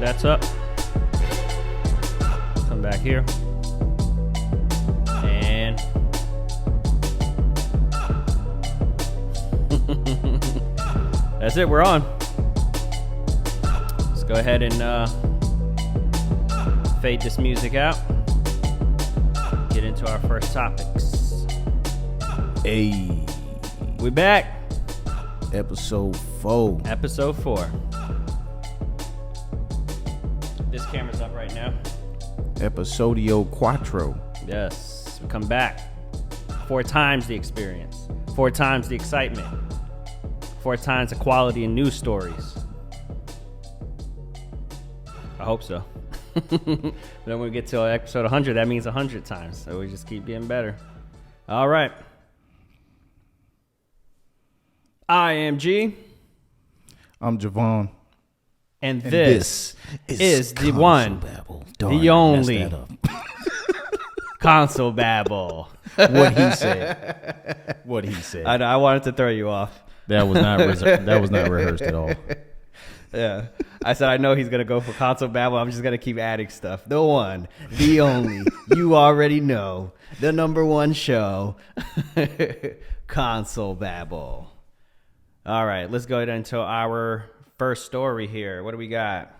that's up. Come back here. And that's it, we're on. Let's go ahead and fade this music out. Get into our first topics. Hey, we back. Episode 4. This camera's up right now. Episodio Quattro. Yes, we come back. 4 times the experience. 4 times the excitement. 4 times the quality in news stories. I hope so. Then when we get to episode 100, that means 100 times. So we just keep getting better. All right. I am G. I'm Javon. And this is the one, Babble. the only Console Babble. What he said. I wanted to throw you off. That was not rehearsed at all. Yeah. I said, I know he's going to go for Console Babble. I'm just going to keep adding stuff. The one, the only, you already know, the number one show, Console Babble. All right, let's go into our first story here. What do we got?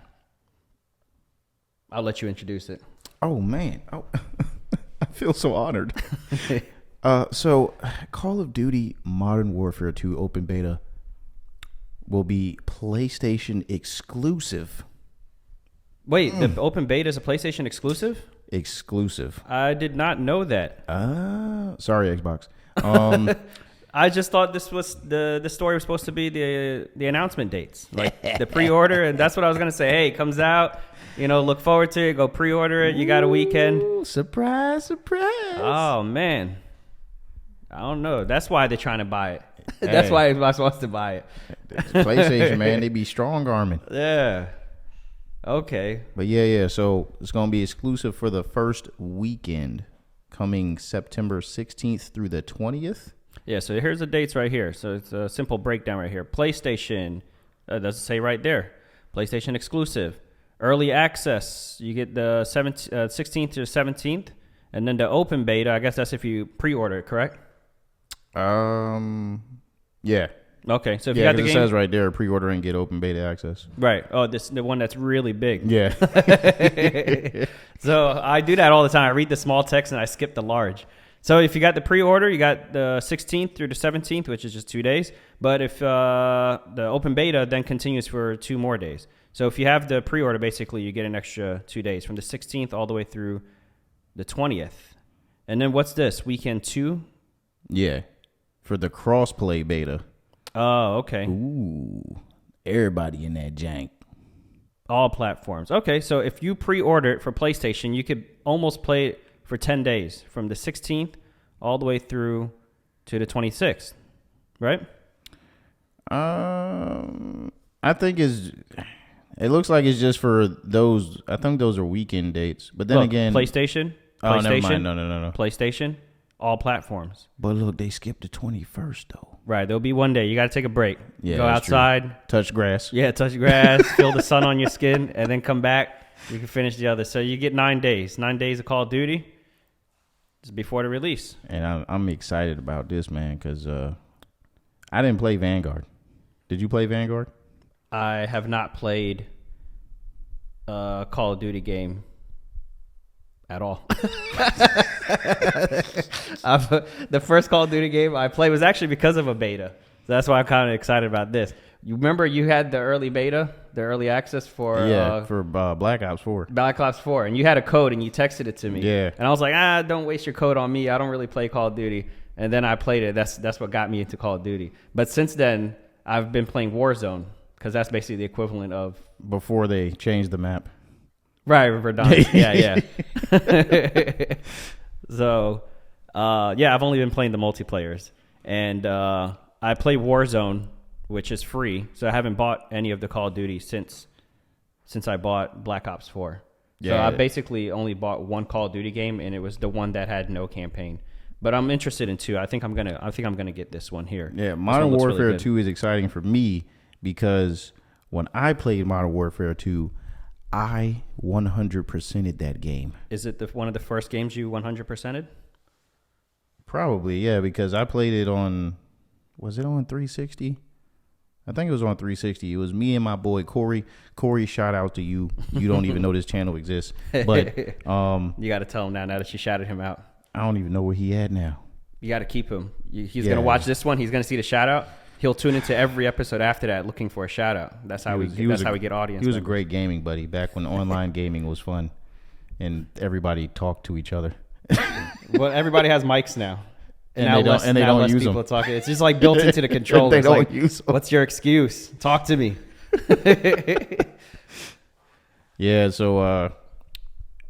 I'll let you introduce it. Oh, man. Oh, I feel so honored. So, Call of Duty Modern Warfare 2 Open Beta will be PlayStation exclusive. Wait, the Open Beta is a PlayStation exclusive? Exclusive. I did not know that. Sorry, Xbox. I just thought this was the story was supposed to be the announcement dates, like the pre-order, and that's what I was gonna say. Hey, it comes out, look forward to it. Go pre-order it. You got a weekend. Ooh, surprise! Oh man, I don't know. That's why they're trying to buy it. That's why Xbox wants to buy it. PlayStation, man, they be strong arming. Yeah. Okay. But yeah. So it's gonna be exclusive for the first weekend, coming September 16th through the 20th. Yeah, so here's the dates right here. So it's a simple breakdown right here. PlayStation, does it say right there? PlayStation exclusive. Early access, you get the 16th to 17th. And then the open beta, I guess that's if you pre-order it, correct? Yeah. Okay, so if you got the game. It says right there, pre-order and get open beta access. Right. Oh, the one that's really big. Yeah. So I do that all the time. I read the small text and I skip the large. So if you got the pre-order, you got the 16th through the 17th, which is just 2 days. But if the open beta then continues for 2 more days. So if you have the pre-order, basically you get an extra 2 days from the 16th all the way through the 20th. And then what's this? Weekend 2? Yeah, for the cross-play beta. Oh, okay. Ooh, everybody in that jank. All platforms. Okay, so if you pre-order it for PlayStation, you could almost play it for 10 days, from the 16th all the way through to the 26th, right? I think it looks like it's just for those. I think those are weekend dates. But then again, PlayStation. Oh, never mind. No. PlayStation, all platforms. But look, they skipped the 21st though. Right, there'll be one day you got to take a break. Yeah, go outside, true. Touch grass. Yeah, touch grass, feel the sun on your skin, and then come back. You can finish the other. So you get 9 days. 9 days of Call of Duty. Just before the release. And I'm excited about this, man, because I didn't play Vanguard. Did you play Vanguard? I have not played a Call of Duty game at all. The first Call of Duty game I played was actually because of a beta. So that's why I'm kind of excited about this. You remember you had the early beta, the early access for Black Ops 4. Black Ops 4, and you had a code and you texted it to me. Yeah. And I was like, don't waste your code on me. I don't really play Call of Duty. And then I played it. That's what got me into Call of Duty. But since then, I've been playing Warzone because that's basically the equivalent of before they changed the map. Right, Verdun. Yeah. So, I've only been playing the multiplayers, and I play Warzone, which is free. So I haven't bought any of the Call of Duty since I bought Black Ops 4. Yeah. So I basically only bought one Call of Duty game, and it was the one that had no campaign. But I'm interested in 2. I think I'm gonna get this one here. Yeah, Modern Warfare 2 is exciting for me because when I played Modern Warfare 2, I 100%ed that game. Is it one of the first games you 100%ed? Probably, yeah, because I played it on, was it on 360? I think it was on 360. It was me and my boy Corey. Corey, shout out to you. You don't even know this channel exists. But you got to tell him now that you shouted him out. I don't even know where he at now. You got to keep him. He's going to watch this one. He's going to see the shout out. He'll tune into every episode after that looking for a shout out. That's how we get audience. He was members. a great gaming buddy back when online gaming was fun and everybody talked to each other. Well, everybody has mics now. And they don't use them. Talking. It's just like built into the controller. They don't use them. What's your excuse? Talk to me. Yeah, so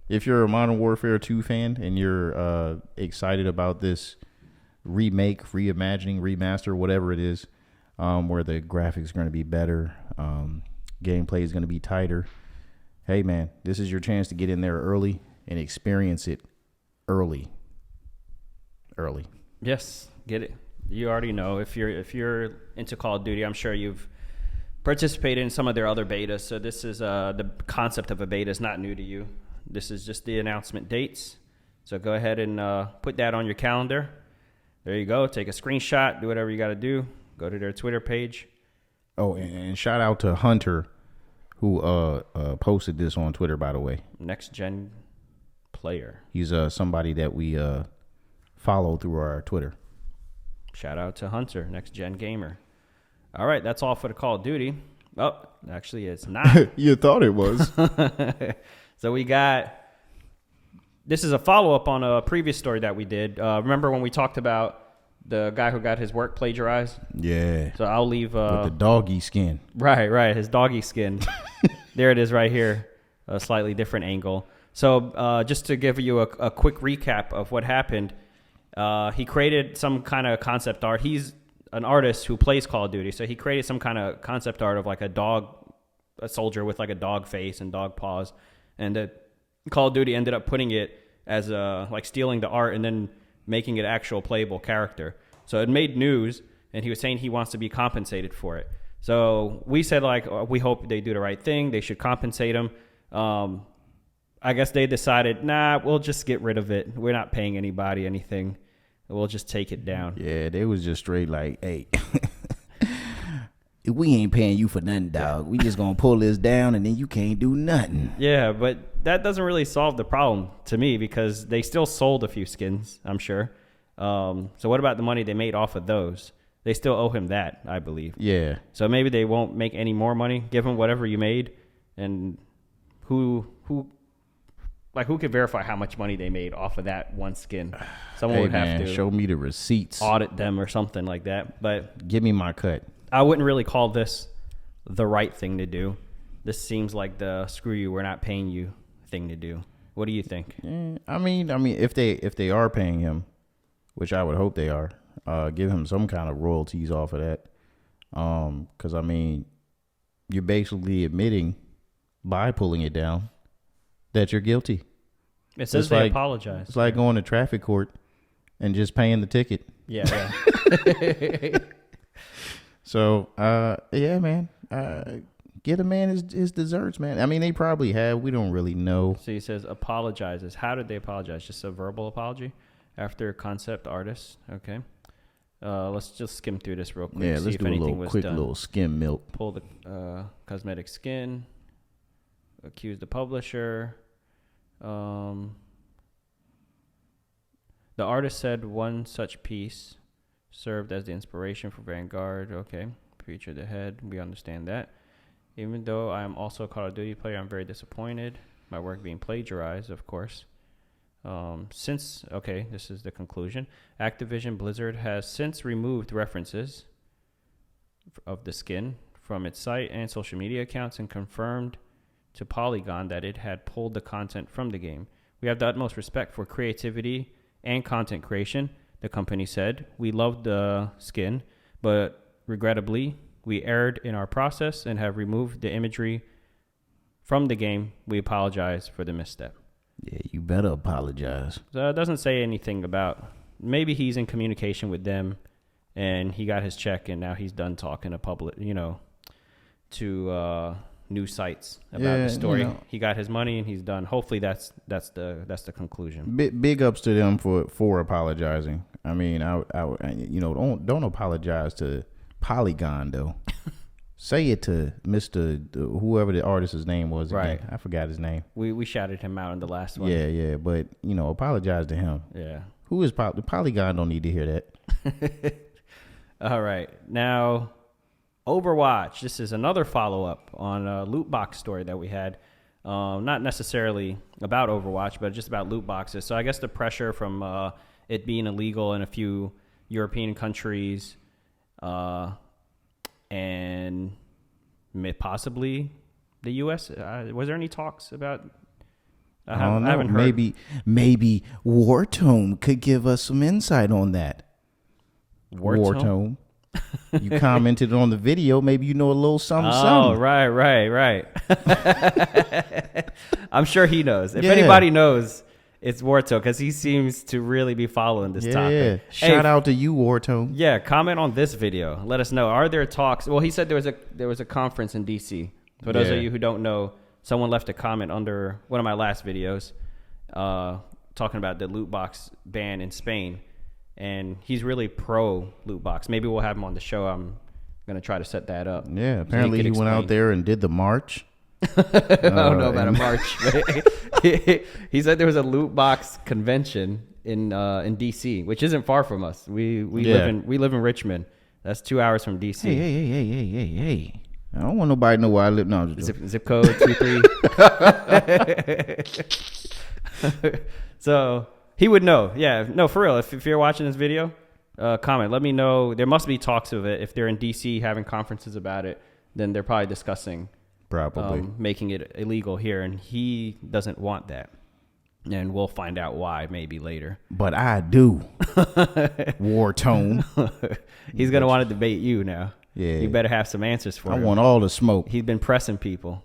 if you're a Modern Warfare 2 fan and you're excited about this remake, reimagining, remaster, whatever it is, where the graphics are going to be better, gameplay is going to be tighter, hey man, this is your chance to get in there early and experience it early. Yes, get it. You already know if you're into Call of Duty, I'm sure you've participated in some of their other betas. So this is the concept of a beta is not new to you. This is just the announcement dates. So go ahead and put that on your calendar. There you go. Take a screenshot. Do whatever you got to do. Go to their Twitter page. Oh, and shout out to Hunter, who posted this on Twitter. By the way, Next Gen player. He's somebody that we follow through our Twitter. Shout out to Hunter, Next Gen gamer. All right, that's all for the Call of Duty. Oh, actually, it's not. You thought it was. So we got. This is a follow-up on a previous story that we did. Remember when we talked about the guy who got his work plagiarized? Yeah. So I'll leave... with the doggy skin. Right. His doggy skin. There it is right here. A slightly different angle. So just to give you a quick recap of what happened, he created some kind of concept art. He's an artist who plays Call of Duty. So he created some kind of concept art of like a soldier with like a dog face and dog paws. And the Call of Duty ended up putting it as like stealing the art and then making it actual playable character. So it made news, and he was saying he wants to be compensated for it. So we said like we hope they do the right thing. They should compensate him. I guess they decided, nah, we'll just get rid of it. We're not paying anybody anything. We'll just take it down. Yeah, they was just straight like, hey, we ain't paying you for nothing, dog. We just gonna pull this down and then you can't do nothing. Yeah, but that doesn't really solve the problem to me because they still sold a few skins, I'm sure. So what about the money they made off of those? They still owe him that, I believe. Yeah. So maybe they won't make any more money. Give him whatever you made, and who could verify how much money they made off of that one skin? Someone would have to show me the receipts, audit them or something like that. But give me my cut. I wouldn't really call this the right thing to do. This seems like the screw you, we're not paying you thing to do. What do you think? I mean, if they are paying him, which I would hope they are, give him some kind of royalties off of that. Because I mean, you're basically admitting by pulling it down that you're guilty. It says they apologize. It's like going to traffic court and just paying the ticket. Yeah. So, yeah, man. Get a man his desserts, man. I mean, they probably have. We don't really know. So he says apologizes. How did they apologize? Just a verbal apology after concept artist. Okay. Let's just skim through this real quick. Yeah, see let's if do anything was quick done. little skim milk. Pull the cosmetic skin. Accuse the publisher. The artist said one such piece served as the inspiration for Vanguard. Okay. Featured the head. We understand that. Even though I am also a Call of Duty player, I'm very disappointed. My work being plagiarized, of course. This is the conclusion. Activision Blizzard has since removed references of the skin from its site and social media accounts and confirmed to Polygon that it had pulled the content from the game. We have the utmost respect for creativity and content creation, the company said. We loved the skin, but regrettably, we erred in our process and have removed the imagery from the game. We apologize for the misstep. Yeah, you better apologize. So it doesn't say anything about, maybe he's in communication with them and he got his check and now he's done talking to public, to news sites about the story. You know. He got his money and he's done. Hopefully that's the conclusion. Big ups to them for apologizing. I mean, I don't apologize to Polygon though. Say it to Mr. Whoever the artist's name was again. Right. I forgot his name. We shouted him out in the last one. Yeah, but apologize to him. Yeah. Who is Polygon? Don't need to hear that. All right. Now, Overwatch. This is another follow-up on a loot box story that we had. Not necessarily about Overwatch, but just about loot boxes. So I guess the pressure from it being illegal in a few European countries and possibly the U.S. Was there any talks about... I haven't heard. Maybe Wartome could give us some insight on that. Wartome? You commented on the video. Maybe you know a little something. Oh, right. I'm sure he knows. If anybody knows, it's Wartome because he seems to really be following this topic. Yeah. Shout out to you, Wartome. Yeah, comment on this video. Let us know. Are there talks? Well, he said there was a conference in D.C. For those of you who don't know, someone left a comment under one of my last videos talking about the loot box ban in Spain. And he's really pro loot box. Maybe we'll have him on the show. I'm going to try to set that up. Yeah, apparently he went out there and did the march. I don't know about a march. He said there was a loot box convention in D.C., which isn't far from us. We live in Richmond. That's 2 hours from D.C. Hey. I don't want nobody to know where I live. No, zip code 23. So he would know. Yeah, no, for real. If you're watching this video, comment. Let me know. There must be talks of it. If they're in D.C. having conferences about it, then they're probably discussing making it illegal here, and he doesn't want that. And we'll find out why maybe later. But I do. Wartone. He's going to want to debate you now. Yeah. You better have some answers for him. I want all the smoke. He's been pressing people.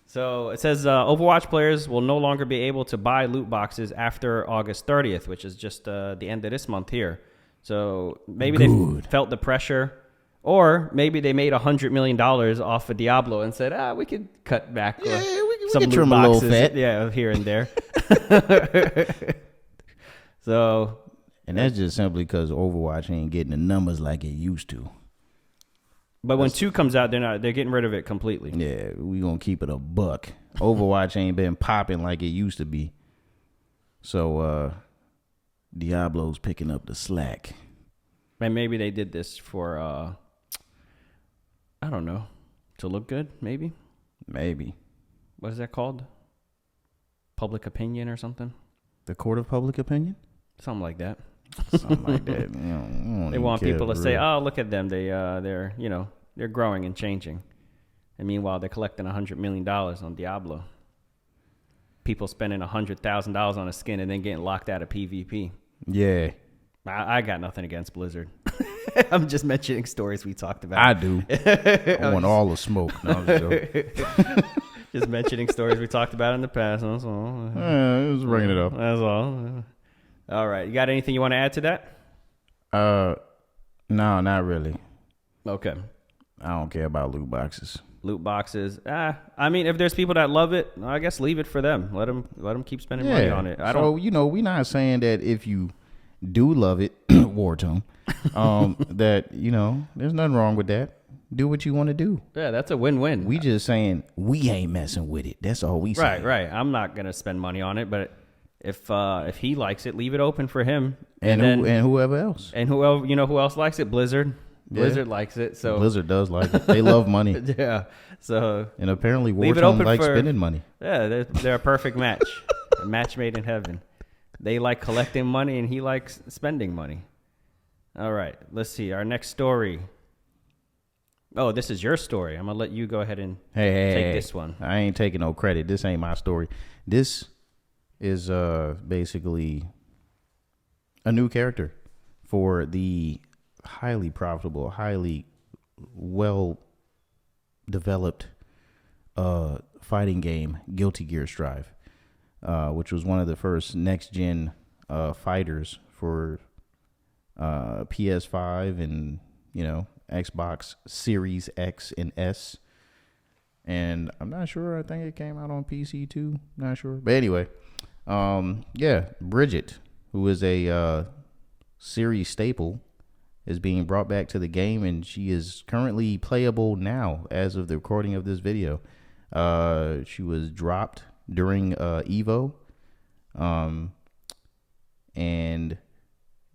So it says Overwatch players will no longer be able to buy loot boxes after August 30th, which is just the end of this month here. So maybe they felt the pressure, or maybe they made $100 million off of Diablo and said, we could cut back we some can loot trim boxes, a little fat. Yeah, here and there. So, and that's just simply because Overwatch ain't getting the numbers like it used to. But when 2 comes out, they're getting rid of it completely. Yeah, we gonna keep it a buck. Overwatch ain't been popping like it used to be. So Diablo's picking up the slack. And maybe they did this for I don't know, to look good, maybe. What is that called? Public opinion or something? The court of public opinion? Something like that. Something like that. They want people to say, "Oh, look at them. They're growing and changing." And meanwhile, they're collecting $100 million on Diablo. People spending $100,000 on a skin and then getting locked out of PvP. Yeah. I got nothing against Blizzard. I'm just mentioning stories we talked about. I do. I want all the smoke. No, I'm just joking. Just mentioning stories we talked about in the past. That's all. Just bringing it up. That's all. All right. You got anything you want to add to that? No, not really. Okay. I don't care about loot boxes. Loot boxes. I mean, if there's people that love it, I guess leave it for them. Let them keep spending money on it. We're not saying that if you do love it, Wartone, that, there's nothing wrong with that. Do what you want to do. Yeah, that's a win-win. We just saying we ain't messing with it. That's all we say. Right. I'm not going to spend money on it, but if he likes it, leave it open for him. And whoever else. And who else likes it? Blizzard. Blizzard likes it. So Blizzard does like it. They love money. Yeah. So and apparently Wartone likes spending money. Yeah, they're a perfect match. A match made in heaven. They like collecting money and he likes spending money. All right. Let's see. Our next story. Oh, this is your story. I'm going to let you go ahead and take this one. I ain't taking no credit. This ain't my story. This is basically a new character for the highly profitable, highly well-developed fighting game, Guilty Gear Strive, which was one of the first next-gen fighters for PS5 and, Xbox Series X and S. and I'm not sure. I think it came out on PC too. Not sure, but anyway, yeah, Bridget, who is a series staple, is being brought back to the game, and she is currently playable now as of the recording of this video. She was dropped during Evo, and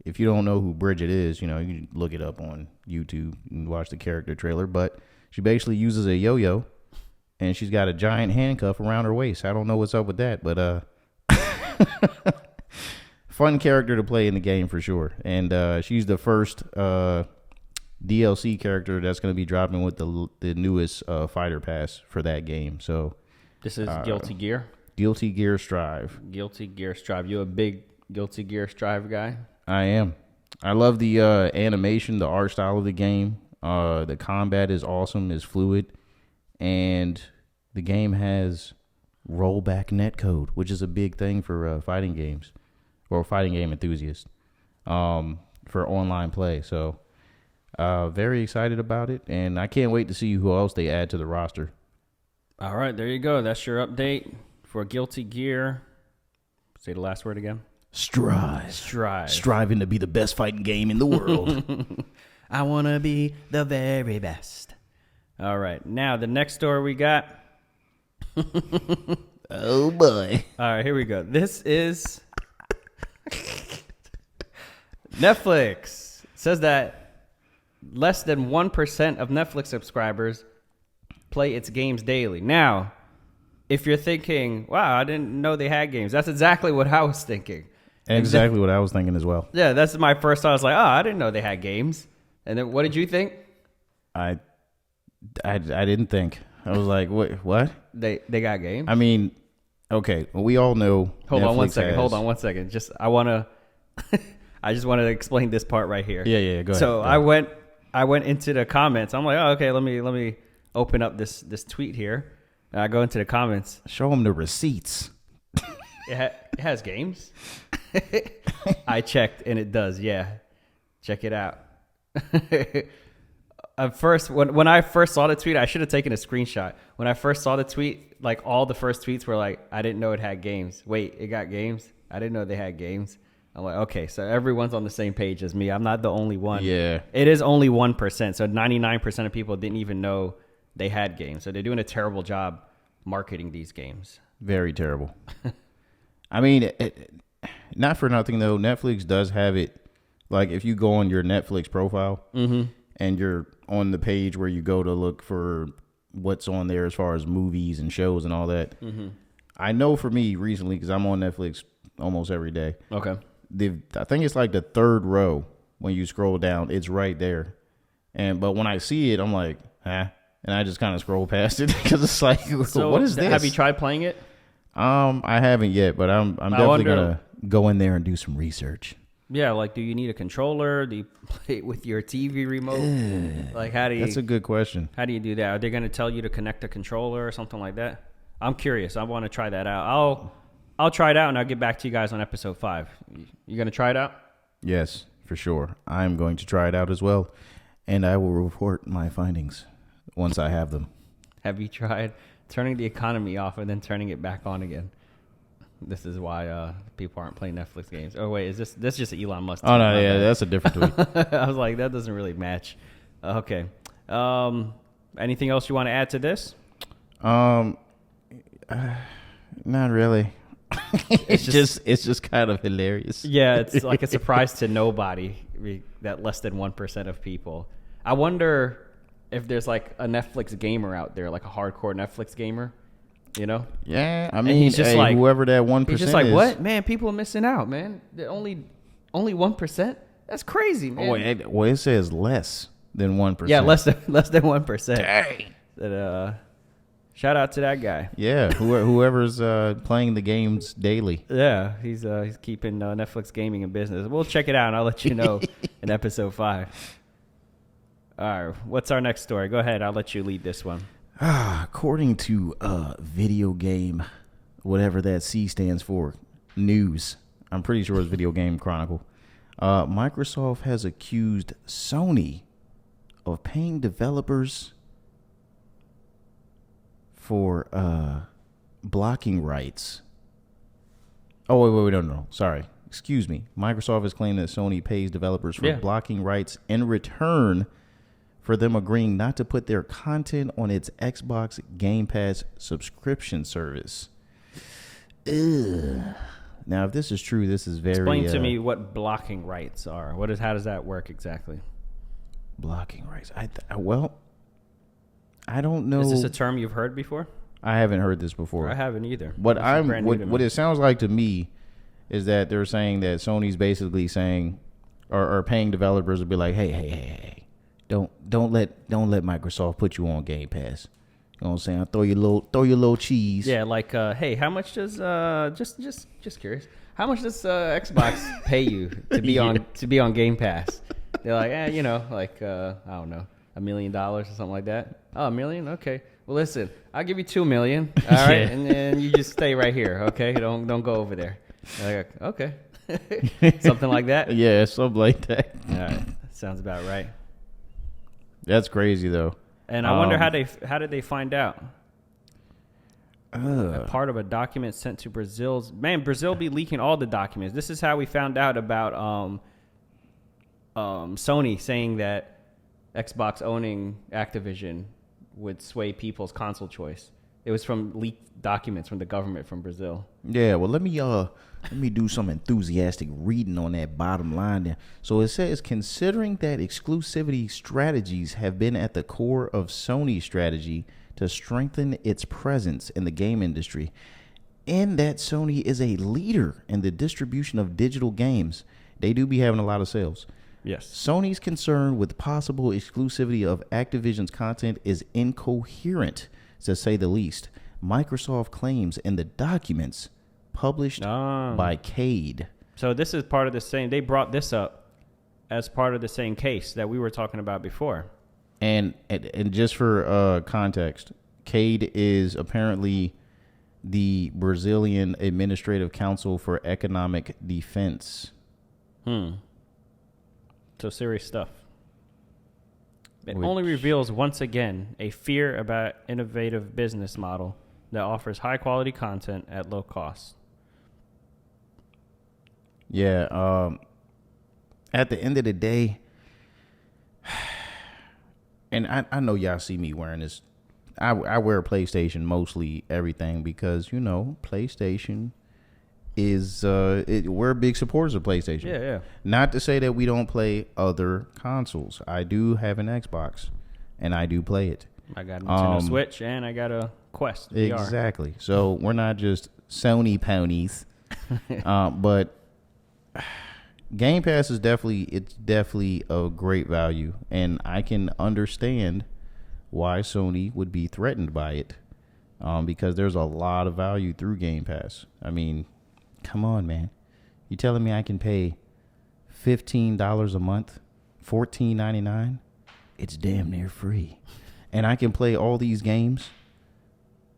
if you don't know who Bridget is, you know, you can look it up on YouTube and watch the character trailer. But she basically uses a yo-yo, and she's got a giant handcuff around her waist. I don't know what's up with that, but fun character to play in the game for sure. And she's the first DLC character that's going to be dropping with the newest fighter pass for that game. So this is Guilty Gear. Guilty Gear Strive. Guilty Gear Strive. You a big Guilty Gear Strive guy? I am. I love the animation, the art style of the game. The combat is awesome, is fluid, and the game has rollback netcode, which is a big thing for fighting games or fighting game enthusiasts for online play. So very excited about it, and I can't wait to see who else they add to the roster. All right, there you go. That's your update for Guilty Gear. Say the last word again. Strive. Striving to be the best fighting game in the world. I want to be the very best. All right. Now, the next story we got. Oh, boy. All right, here we go. This is Netflix. It says that less than 1% of Netflix subscribers play its games daily. Now, if you're thinking, wow, I didn't know they had games, that's exactly what I was thinking. Exactly what I was thinking as well. Yeah, that's my first thought. I was like, oh, I didn't know they had games. And then what did you think? I didn't think. I was like, what? They got games? I mean, okay, well, we all know. Hold on one second. I just want to explain this part right here. Yeah, go ahead. So I went into the comments. I'm like, oh, okay, let me open up this tweet here. And I go into the comments. Show them the receipts. It has games. I checked, and it does. Yeah, check it out. At first, when I first saw the tweet, I should have taken a screenshot. When I first saw the tweet, like all the first tweets were like, I didn't know it had games. Wait, it got games? I didn't know they had games. I'm like, okay, so everyone's on the same page as me. I'm not the only one. Yeah. It is only 1%. So 99% of people didn't even know they had games. So they're doing a terrible job marketing these games. Very terrible. I mean, not for nothing, though. Netflix does have it. Like, if you go on your Netflix profile and you're on the page where you go to look for what's on there as far as movies and shows and all that, I know for me recently, because I'm on Netflix almost every day. Okay. I think it's like the third row when you scroll down. It's right there. But when I see it, I'm like, huh? And I just kind of scroll past it because it's like, so what is this? Have you tried playing it? I haven't yet, but I'm definitely gonna go in there and do some research. Yeah, like, do you need a controller? Do you play it with your TV remote? Like, how do you? That's a good question. How do you do that? Are they gonna tell you to connect a controller or something like that? I'm curious. I want to try that out. I'll try it out and I'll get back to you guys on episode 5. You gonna try it out? Yes, for sure. I'm going to try it out as well, and I will report my findings once I have them. Have you tried turning the economy off and then turning it back on again? This is why people aren't playing Netflix games. Oh wait, is this just Elon Musk? Oh no, yeah, that's a different tweet. I was like, that doesn't really match. Okay. Anything else you want to add to this? Not really. It's just kind of hilarious. Yeah, it's like a surprise to nobody that less than 1% of people. I wonder if there's like a Netflix gamer out there, like a hardcore Netflix gamer, you know? Yeah, I mean, he's just like, whoever that 1% he's just like, what? Man, people are missing out, man. They're only 1%? That's crazy, man. Well, it says less than 1%. Yeah, less than 1%. Dang. Shout out to that guy. Yeah, whoever's playing the games daily. Yeah, he's keeping Netflix gaming in business. We'll check it out, and I'll let you know in episode 5. All right, what's our next story? Go ahead. I'll let you lead this one. According to video game, whatever that C stands for, news. I'm pretty sure it's Video Game Chronicle. Microsoft has accused Sony of paying developers for blocking rights. Oh, wait, no. Sorry. Excuse me. Microsoft has claimed that Sony pays developers for blocking rights in return for them agreeing not to put their content on its Xbox Game Pass subscription service. Ugh. Now, if this is true, this is very... Explain to me what blocking rights are. How does that work exactly? Blocking rights. Well, I don't know. Is this a term you've heard before? I haven't heard this before. I haven't either. What it sounds like to me is that they're saying that Sony's basically saying, or paying developers to be like, hey, don't let Microsoft put you on Game Pass. You know what I'm saying? Throw your little cheese. Yeah, like, hey, how much does just curious, how much does Xbox pay you to be on Game Pass? They're like, I don't know, $1 million or something like that. Oh, $1 million? Okay. Well, listen, I'll give you $2 million. All right, and then you just stay right here. Okay, don't go over there. Like, okay, something like that. Yeah, something like that. All right, sounds about right. That's crazy though. And I wonder how did they find out? Part of a document sent to Brazil be leaking all the documents. This is how we found out about Sony saying that Xbox owning Activision would sway people's console choice. It was from leaked documents from the government from Brazil. Yeah, well, let me do some enthusiastic reading on that bottom line there. So it says, considering that exclusivity strategies have been at the core of Sony's strategy to strengthen its presence in the game industry, and that Sony is a leader in the distribution of digital games, they do be having a lot of sales. Yes. Sony's concern with possible exclusivity of Activision's content is incoherent, to say the least. Microsoft claims in the documents published by CADE. So this is part of the same. They brought this up as part of the same case that we were talking about before. And just for context, CADE is apparently the Brazilian Administrative Council for Economic Defense. So serious stuff. It only reveals once again a fear about innovative business model that offers high quality content at low cost. Yeah. At the end of the day, and I know y'all see me wearing this. I wear PlayStation mostly everything because, PlayStation is we're big supporters of PlayStation. Yeah. Not to say that we don't play other consoles. I do have an Xbox, and I do play it. I got a Nintendo Switch, and I got a Quest VR. Exactly. So we're not just Sony ponies, but Game Pass is definitely a great value, and I can understand why Sony would be threatened by it, because there's a lot of value through Game Pass. I mean, come on, man. You telling me I can pay $15 a month, $14.99? It's damn near free. And I can play all these games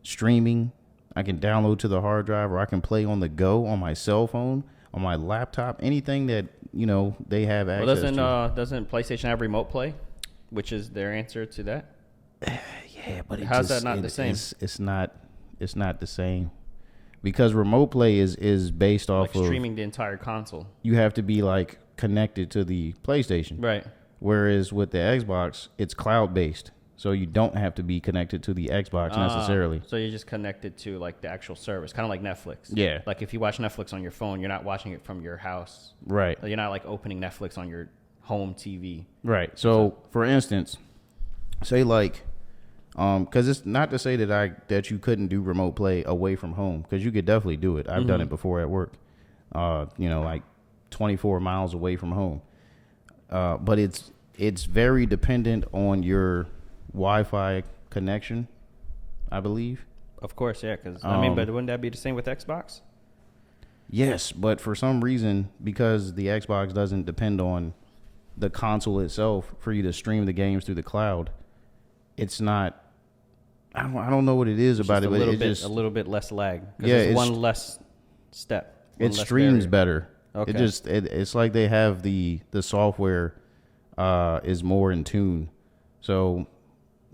streaming. I can download to the hard drive, or I can play on the go on my cell phone, on my laptop, anything that, they have access to. Doesn't PlayStation have Remote Play, which is their answer to that? Yeah, but how's that not the same? It's not the same. Because Remote Play is based off of streaming the entire console. You have to be connected to the PlayStation. Right. Whereas with the Xbox, it's cloud based. So you don't have to be connected to the Xbox necessarily. So you're just connected to the actual service, kind of like Netflix. Yeah. Like if you watch Netflix on your phone, you're not watching it from your house. Right. You're not opening Netflix on your home TV. Right. So for instance, say because it's not to say that you couldn't do Remote Play away from home, because you could definitely do it. I've done it before at work. 24 miles away from home. But it's very dependent on your Wi-Fi connection, I believe. Of course, yeah. Because but wouldn't that be the same with Xbox? Yes, but for some reason, because the Xbox doesn't depend on the console itself for you to stream the games through the cloud, it's not. I don't know what it is about it, but a little bit less lag. Yeah, it's one less step. It streams better. Okay. It's like they have the software is more in tune. So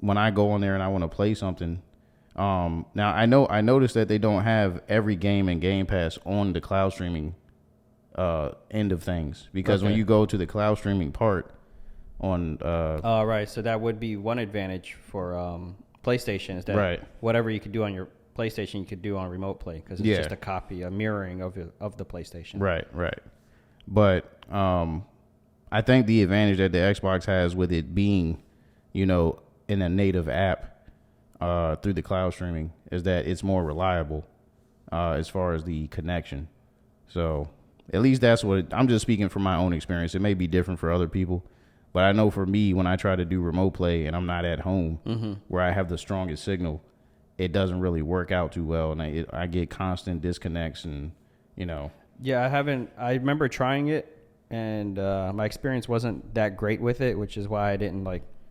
when I go on there and I want to play something, Now I noticed that they don't have every game in Game Pass on the cloud streaming end of things, because when you go to the cloud streaming part on right, so that would be one advantage for PlayStation, is that whatever you could do on your PlayStation you could do on Remote Play, because it's just a copy, a mirroring of the PlayStation. Right. But I think the advantage that the Xbox has with it being, in a native app through the cloud streaming, is that it's more reliable as far as the connection. So at least that's what I'm just speaking from my own experience. It may be different for other people, but I know for me, when I try to do Remote Play and I'm not at home where I have the strongest signal, it doesn't really work out too well, and I get constant disconnects, and Yeah, I remember trying it, and my experience wasn't that great with it, which is why I didn't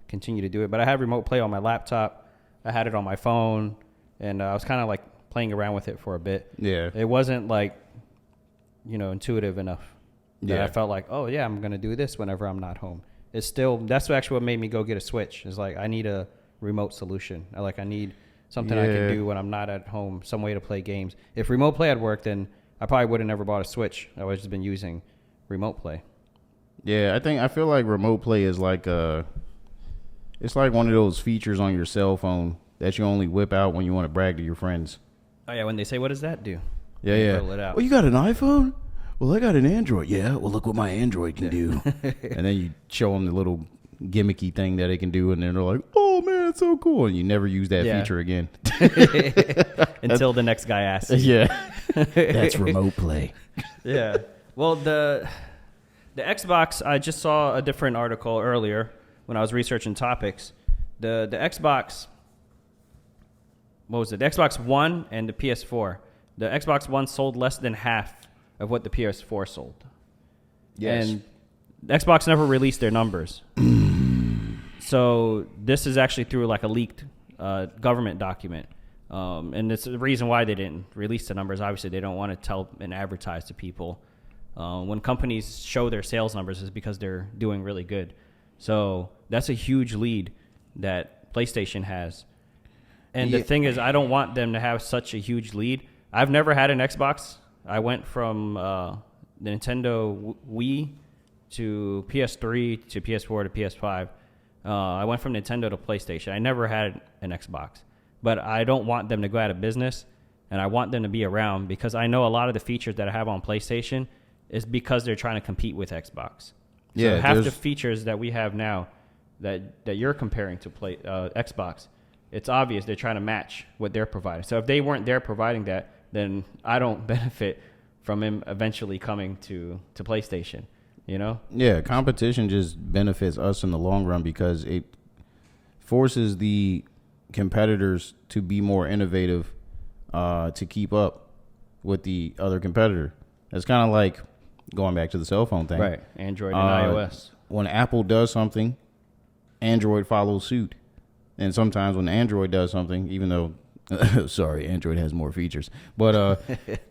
continue to do it. But I had Remote Play on my laptop. I had it on my phone, and I was kind of playing around with it for a bit. Yeah. It wasn't intuitive enough that I felt like, oh yeah, I'm going to do this whenever I'm not home. That's actually what made me go get a Switch. Is I need a remote solution. I need something I can do when I'm not at home, some way to play games. If Remote Play had worked, then I probably would have never bought a Switch. I would have just been using Remote Play. Yeah, I feel like Remote Play is it's like one of those features on your cell phone that you only whip out when you want to brag to your friends. Oh yeah, when they say, what does that do? Yeah. Roll it out. Well, you got an iPhone? Well, I got an Android. Yeah, well, look what my Android can do. And then you show them the little gimmicky thing that it can do, and then they're like, oh man, it's so cool. And you never use that feature again. Until the next guy asks you. Yeah. That's Remote Play. Yeah. Well, the Xbox, I just saw a different article earlier when I was researching topics. The Xbox, what was it? The Xbox One and the PS4. The Xbox One sold less than half of what the PS4 sold. Yes. And Xbox never released their numbers. So this is actually through a leaked government document. And it's the reason why they didn't release the numbers. Obviously, they don't want to tell and advertise to people. When companies show their sales numbers, is because they're doing really good. So that's a huge lead that PlayStation has. And the thing is, I don't want them to have such a huge lead. I've never had an Xbox. I went from the Nintendo Wii to PS3 to PS4 to PS5. I went from Nintendo to PlayStation. I never had an Xbox. But I don't want them to go out of business, and I want them to be around, because I know a lot of the features that I have on PlayStation is because they're trying to compete with Xbox. So half the features that we have now that you're comparing to Xbox, it's obvious they're trying to match what they're providing. So if they weren't there providing that, then I don't benefit from him eventually coming to PlayStation, Yeah, competition just benefits us in the long run, because it forces the competitors to be more innovative, to keep up with the other competitor. It's kind of like going back to the cell phone thing. Right, Android and iOS. When Apple does something, Android follows suit. And sometimes when Android does something, even though, sorry, Android has more features. But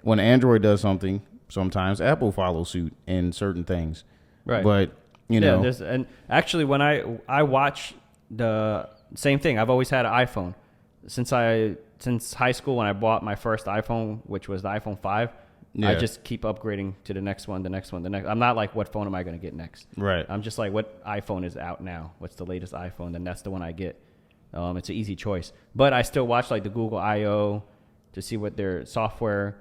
when Android does something, sometimes Apple follows suit in certain things. Right. But, you know. And actually, when I watch the same thing, I've always had an iPhone. Since high school, when I bought my first iPhone, which was the iPhone 5, I just keep upgrading to the next one. I'm not like, what phone am I going to get next? Right. I'm just like, what iPhone is out now? What's the latest iPhone? Then that's the one I get. It's an easy choice. But I still watch like the Google I/O to see what their software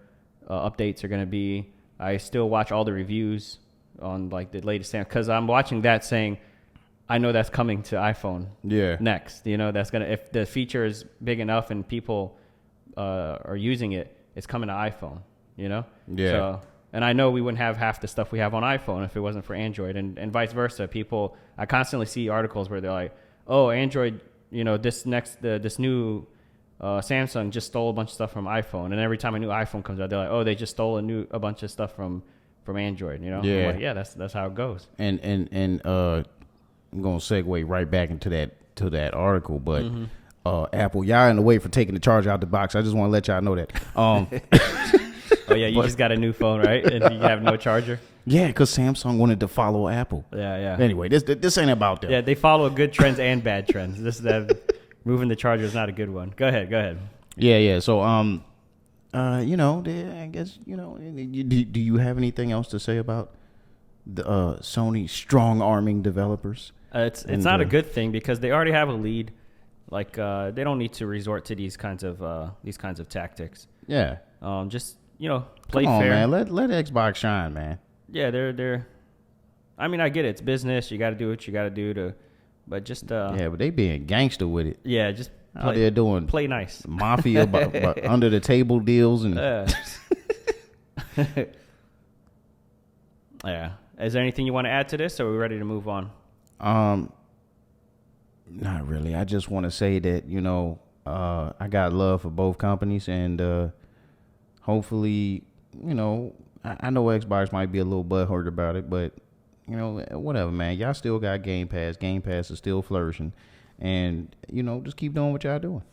updates are going to be. I still watch all the reviews on like the latest thing, because I'm watching that saying, I know that's coming to iPhone next. You know, that's going to, if the feature is big enough and people are using it, it's coming to iPhone, you know? Yeah. So, and I know we wouldn't have half the stuff we have on iPhone if it wasn't for Android, and vice versa. I constantly see articles where they're like, oh, Android, you know, this new Samsung just stole a bunch of stuff from iPhone, and every time a new iPhone comes out, they're like, oh, they just stole a bunch of stuff from Android, you know? Yeah. I'm like, yeah, that's how it goes. And I'm gonna segue right back into that article, but Apple, y'all in the way for taking the charger out the box. I just want to let y'all know that. Oh yeah, you just got a new phone, right? And you have no charger. Yeah, because Samsung wanted to follow Apple. Yeah. Anyway, this ain't about that. Yeah, they follow good trends and bad trends. Moving the charger is not a good one. Go ahead. Yeah. So, I guess, do you have anything else to say about the Sony strong arming developers? It's not a good thing because they already have a lead. Like they don't need to resort to these kinds of tactics. Yeah. Just play Come on, fair. man. Let Xbox shine, man. Yeah, they're. I mean, I get it. It's business. You got to do what you got to do but just yeah, but they being gangster with it. Yeah, just Out there doing play nice. Mafia under the table deals and. Yeah. Is there anything you want to add to this, or are we ready to move on? Not really. I just want to say that, I got love for both companies, and hopefully, I know Xbox might be a little butthurt about it, but, whatever, man. Y'all still got Game Pass. Game Pass is still flourishing. And, just keep doing what y'all doing.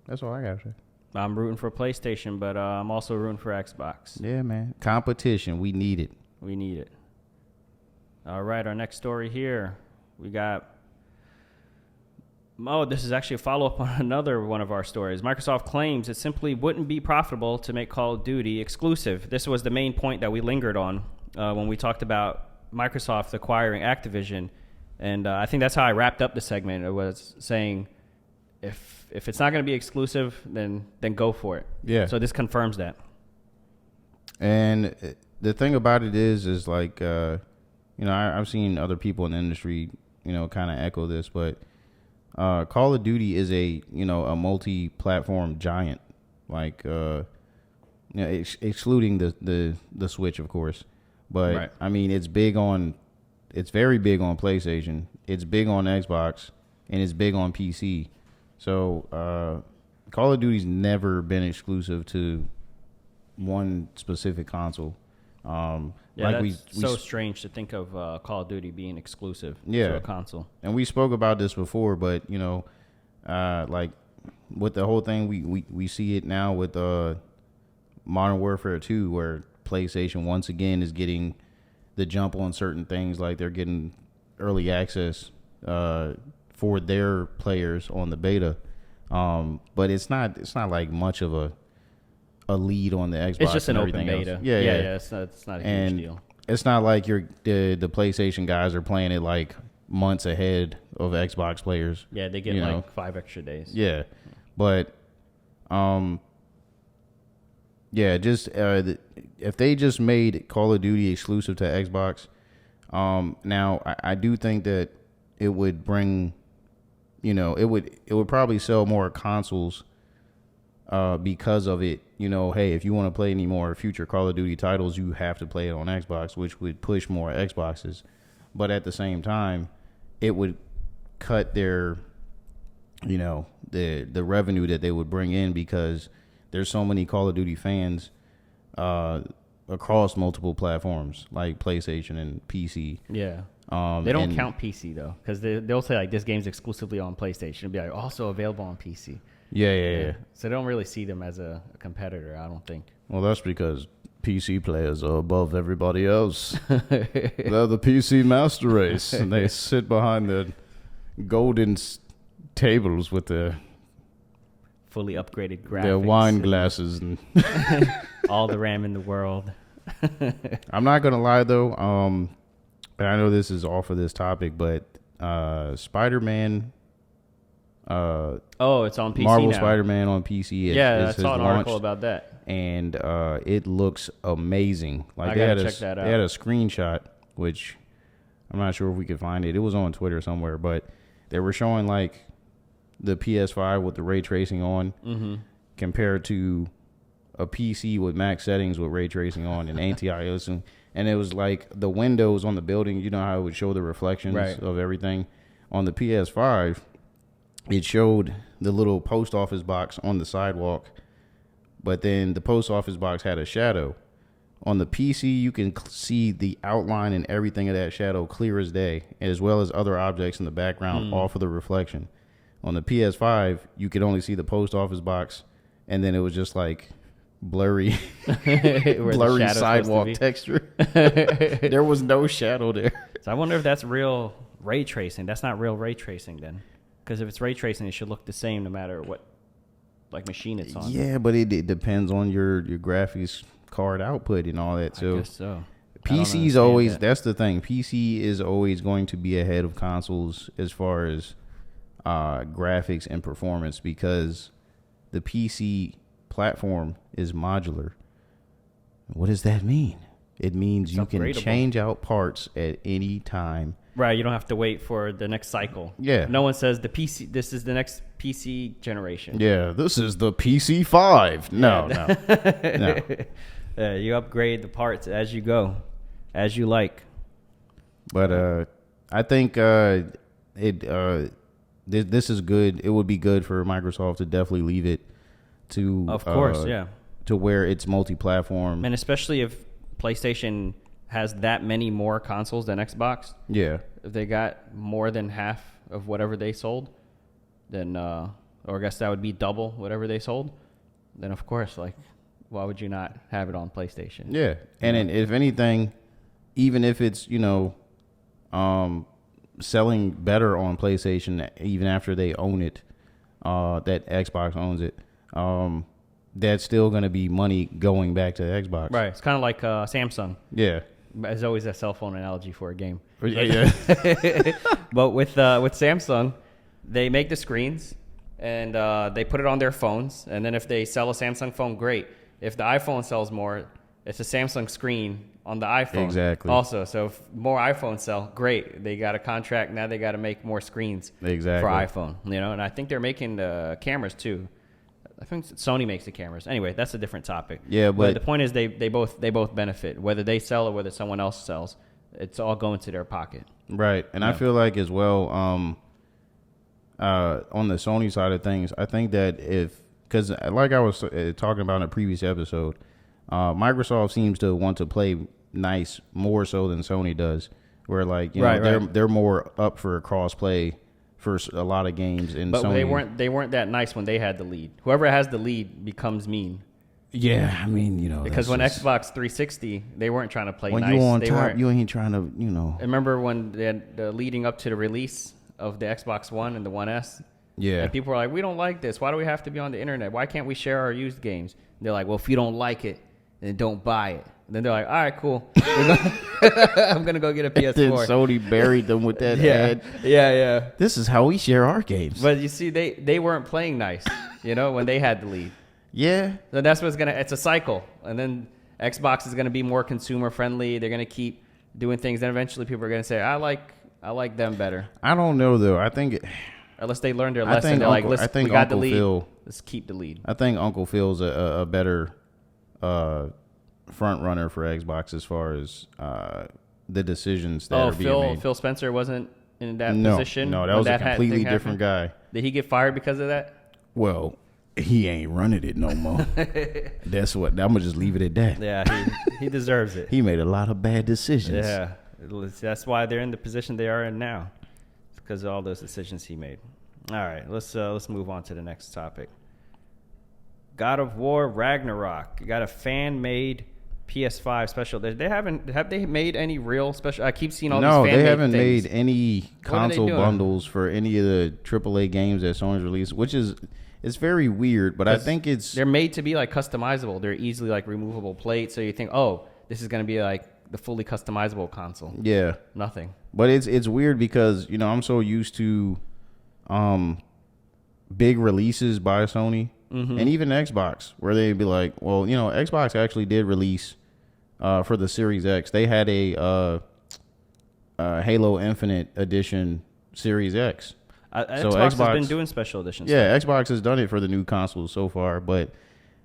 That's all I got to say. I'm rooting for PlayStation, but I'm also rooting for Xbox. Yeah, man. Competition. We need it. We need it. All right, our next story here. We got... Oh, this is actually a follow-up on another one of our stories. Microsoft claims it simply wouldn't be profitable to make Call of Duty exclusive. This was the main point that we lingered on when we talked about Microsoft acquiring Activision. And I think that's how I wrapped up the segment. It was saying, if it's not going to be exclusive, then go for it. Yeah. So this confirms that. And the thing about it is like, I've seen other people in the industry, kind of echo this, but Call of Duty is a multi-platform giant, like, excluding the Switch, of course. But right. I mean, it's very big on PlayStation. It's big on Xbox, and it's big on PC. So Call of Duty's never been exclusive to one specific console. That's so strange to think of Call of Duty being exclusive to a console. And we spoke about this before, but like with the whole thing, we see it now with Modern Warfare 2, where PlayStation once again is getting the jump on certain things, like they're getting early access for their players on the beta. But it's not like much of a lead on the Xbox. It's just an open beta. Else. Yeah. It's not a huge deal. It's not like the PlayStation guys are playing it like months ahead of Xbox players. Yeah, they get like 5 extra days. Yeah, but just if they just made Call of Duty exclusive to Xbox, now I do think that it would bring, it would probably sell more consoles. Because of it, hey, if you want to play any more future Call of Duty titles, you have to play it on Xbox, which would push more Xboxes. But at the same time, it would cut their, the revenue that they would bring in, because there's so many Call of Duty fans across multiple platforms like PlayStation and PC. Yeah. They don't count PC though, because they'll say like this game's exclusively on PlayStation. It'll be like also available on PC. Yeah. So they don't really see them as a competitor, I don't think. Well, that's because PC players are above everybody else. They're the PC master race, and they sit behind the golden tables with their fully upgraded graphics, their wine glasses, and all the RAM in the world. I'm not gonna lie though. And I know this is off of this topic, but Spider-Man. It's on PC Marvel now. Spider-Man on PC. I saw an article about that, and it looks amazing. Like I gotta check that out. They had a screenshot, which I'm not sure if we could find it. It was on Twitter somewhere, but they were showing like the PS5 with the ray tracing on, compared to a PC with max settings with ray tracing on and anti-aliasing, and it was like the windows on the building. You know how it would show the reflections of everything on the PS5. It showed the little post office box on the sidewalk, but then the post office box had a shadow. On the PC, you can see the outline and everything of that shadow clear as day, as well as other objects in the background off of the reflection. On the PS5, you could only see the post office box, and then it was just like blurry sidewalk texture. There was no shadow there. So I wonder if that's real ray tracing. That's not real ray tracing then. Because if it's ray tracing, it should look the same no matter what like machine it's on. Yeah, but it depends on your graphics card output and all that. So I guess so. PC's always that's the thing. PC is always going to be ahead of consoles as far as graphics and performance because the PC platform is modular. What does that mean? It means you can change out parts at any time. Right, you don't have to wait for the next cycle. Yeah. No one says this is the next PC generation. Yeah, this is the PC 5. No. You upgrade the parts as you go, as you like. But I think this is good. It would be good for Microsoft to definitely leave it to of course, to where it's multi-platform. And especially if PlayStation has that many more consoles than Xbox. Yeah. If they got more than half of whatever they sold, then or I guess that would be double whatever they sold. Then of course, like, why would you not have it on PlayStation? Yeah. And then if anything, even if it's, selling better on PlayStation even after they own it, that Xbox owns it, that's still going to be money going back to Xbox. Right. It's kind of like Samsung. Yeah. There's always a cell phone analogy for a game. Yeah. But with Samsung, they make the screens and they put it on their phones. And then if they sell a Samsung phone, great. If the iPhone sells more, it's a Samsung screen on the iPhone. Exactly. Also, so if more iPhones sell, great. They got a contract. Now they got to make more screens for iPhone. And I think they're making the cameras too. I think Sony makes the cameras. Anyway, that's a different topic. Yeah, but the point is they both benefit. Whether they sell or whether someone else sells, it's all going to their pocket. Right. And I feel like as well, on the Sony side of things, I think that because like I was talking about in a previous episode, Microsoft seems to want to play nice more so than Sony does, where like they're more up for cross play for a lot of games. But Sony, they weren't that nice when they had the lead. Whoever has the lead becomes mean. Yeah, I mean, because when Xbox 360, they weren't trying to play when nice. When you on top, you ain't trying to, I remember when they had leading up to the release of the Xbox One and the One S. Yeah. And people were like, we don't like this. Why do we have to be on the internet? Why can't we share our used games? And they're like, well, if you don't like it, then don't buy it. And then they're like, all right, cool. I'm going to go get a PS4. And then Sony buried them with that ad. Yeah. This is how we share our games. But you see, they weren't playing nice, when they had the lead. Yeah. So that's what's it's a cycle. And then Xbox is going to be more consumer friendly. They're going to keep doing things. Then eventually people are going to say, I like them better. I don't know, though. I think... Unless they learned their lesson. They're like, listen, we got the lead. Let's keep the lead. I think Uncle Phil's a better front runner for Xbox as far as the decisions that are being made. Phil Spencer wasn't in that position? No, that was a completely different guy. Did he get fired because of that? Well, he ain't running it no more. That's what. I'm going to just leave it at that. Yeah, he deserves it. He made a lot of bad decisions. Yeah, that's why they're in the position they are in now. Because of all those decisions he made. All right, let's move on to the next topic. God of War Ragnarok. You got a fan-made PS5 special. Have they made any real special? I keep seeing all these fan-made things. No, they haven't made any console bundles for any of the AAA games that Sony's released, which is it's very weird. But I think they're made to be like customizable. They're easily like removable plates, so you think, oh, this is going to be like the fully customizable console. Yeah, nothing. But it's weird because I'm so used to big releases by Sony and even Xbox, where they'd be like, well, Xbox actually did release for the Series X. They had a Halo Infinite Edition Series X. So Xbox has been doing special editions. Yeah, Xbox has done it for the new consoles so far, but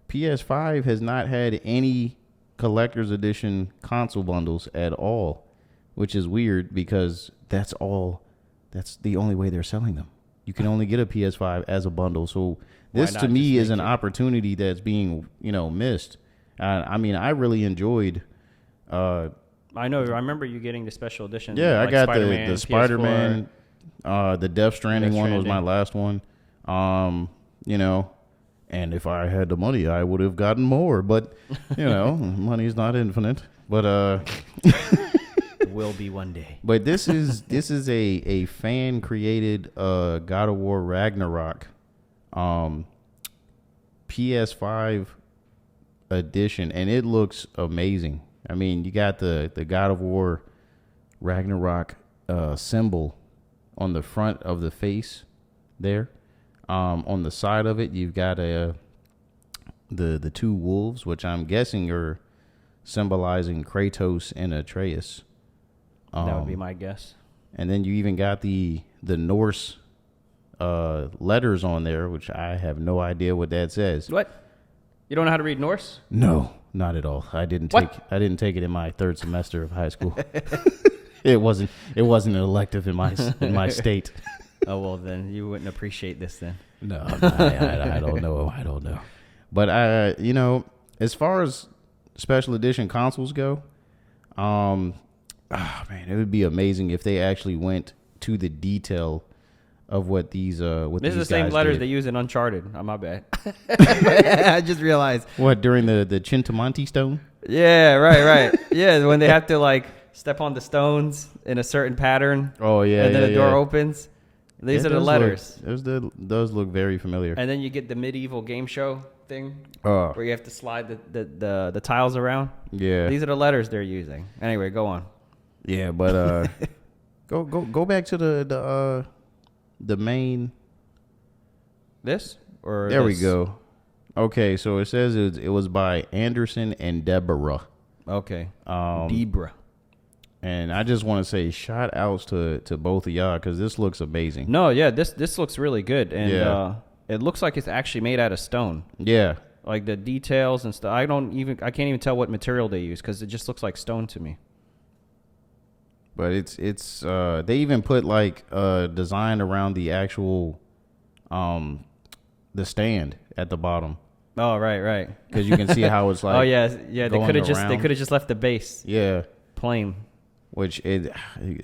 PS5 has not had any collector's edition console bundles at all, which is weird because that's the only way they're selling them. You can only get a PS5 as a bundle. So this to me is an opportunity that's being, missed. I mean, I really enjoyed. I know. I remember you getting the special edition. Yeah, I got the Spider-Man, the Death Stranding one was my last one. And if I had the money, I would have gotten more. But money's not infinite. But will be one day. But this is a fan created God of War Ragnarok PS5 edition, and it looks amazing. I mean, you got the God of War Ragnarok symbol on the front of the face there. On the side of it, you've got the two wolves, which I'm guessing are symbolizing Kratos and Atreus. That would be my guess. And then you even got the Norse letters on there, which I have no idea what that says. What? You don't know how to read Norse? No, not at all. I didn't take it in my third semester of high school. It wasn't an elective in my state. Oh, well, then you wouldn't appreciate this then. No, I don't know. I don't know. But as far as special edition consoles go, man, it would be amazing if they actually went to the detail of what these This is the same guys letters did. they use in Uncharted. Oh, my bad. I just realized. What, during the Chintamonte stone? Yeah, right. Yeah, when they have to like step on the stones in a certain pattern. Oh yeah, and then the door opens. These are the letters. Those look very familiar. And then you get the medieval game show thing Oh where you have to slide the tiles around. yeah. These are the letters they're using. Anyway, go on. Yeah, but go back to the main. This or There we this? go. Okay, so it says it was by Anderson and Deborah. Okay. Debra. And I just want to say shout outs to both of y'all because this looks amazing. No, yeah, this looks really good, and Yeah. it looks like it's actually made out of stone. Yeah. Like the details and stuff. I can't even tell what material they use because it just looks like stone to me. But it's they even put like design around the actual the stand at the bottom Oh, right. because you can see how it's like. Oh yeah. They going could have around. just left the base Yeah. plain. Which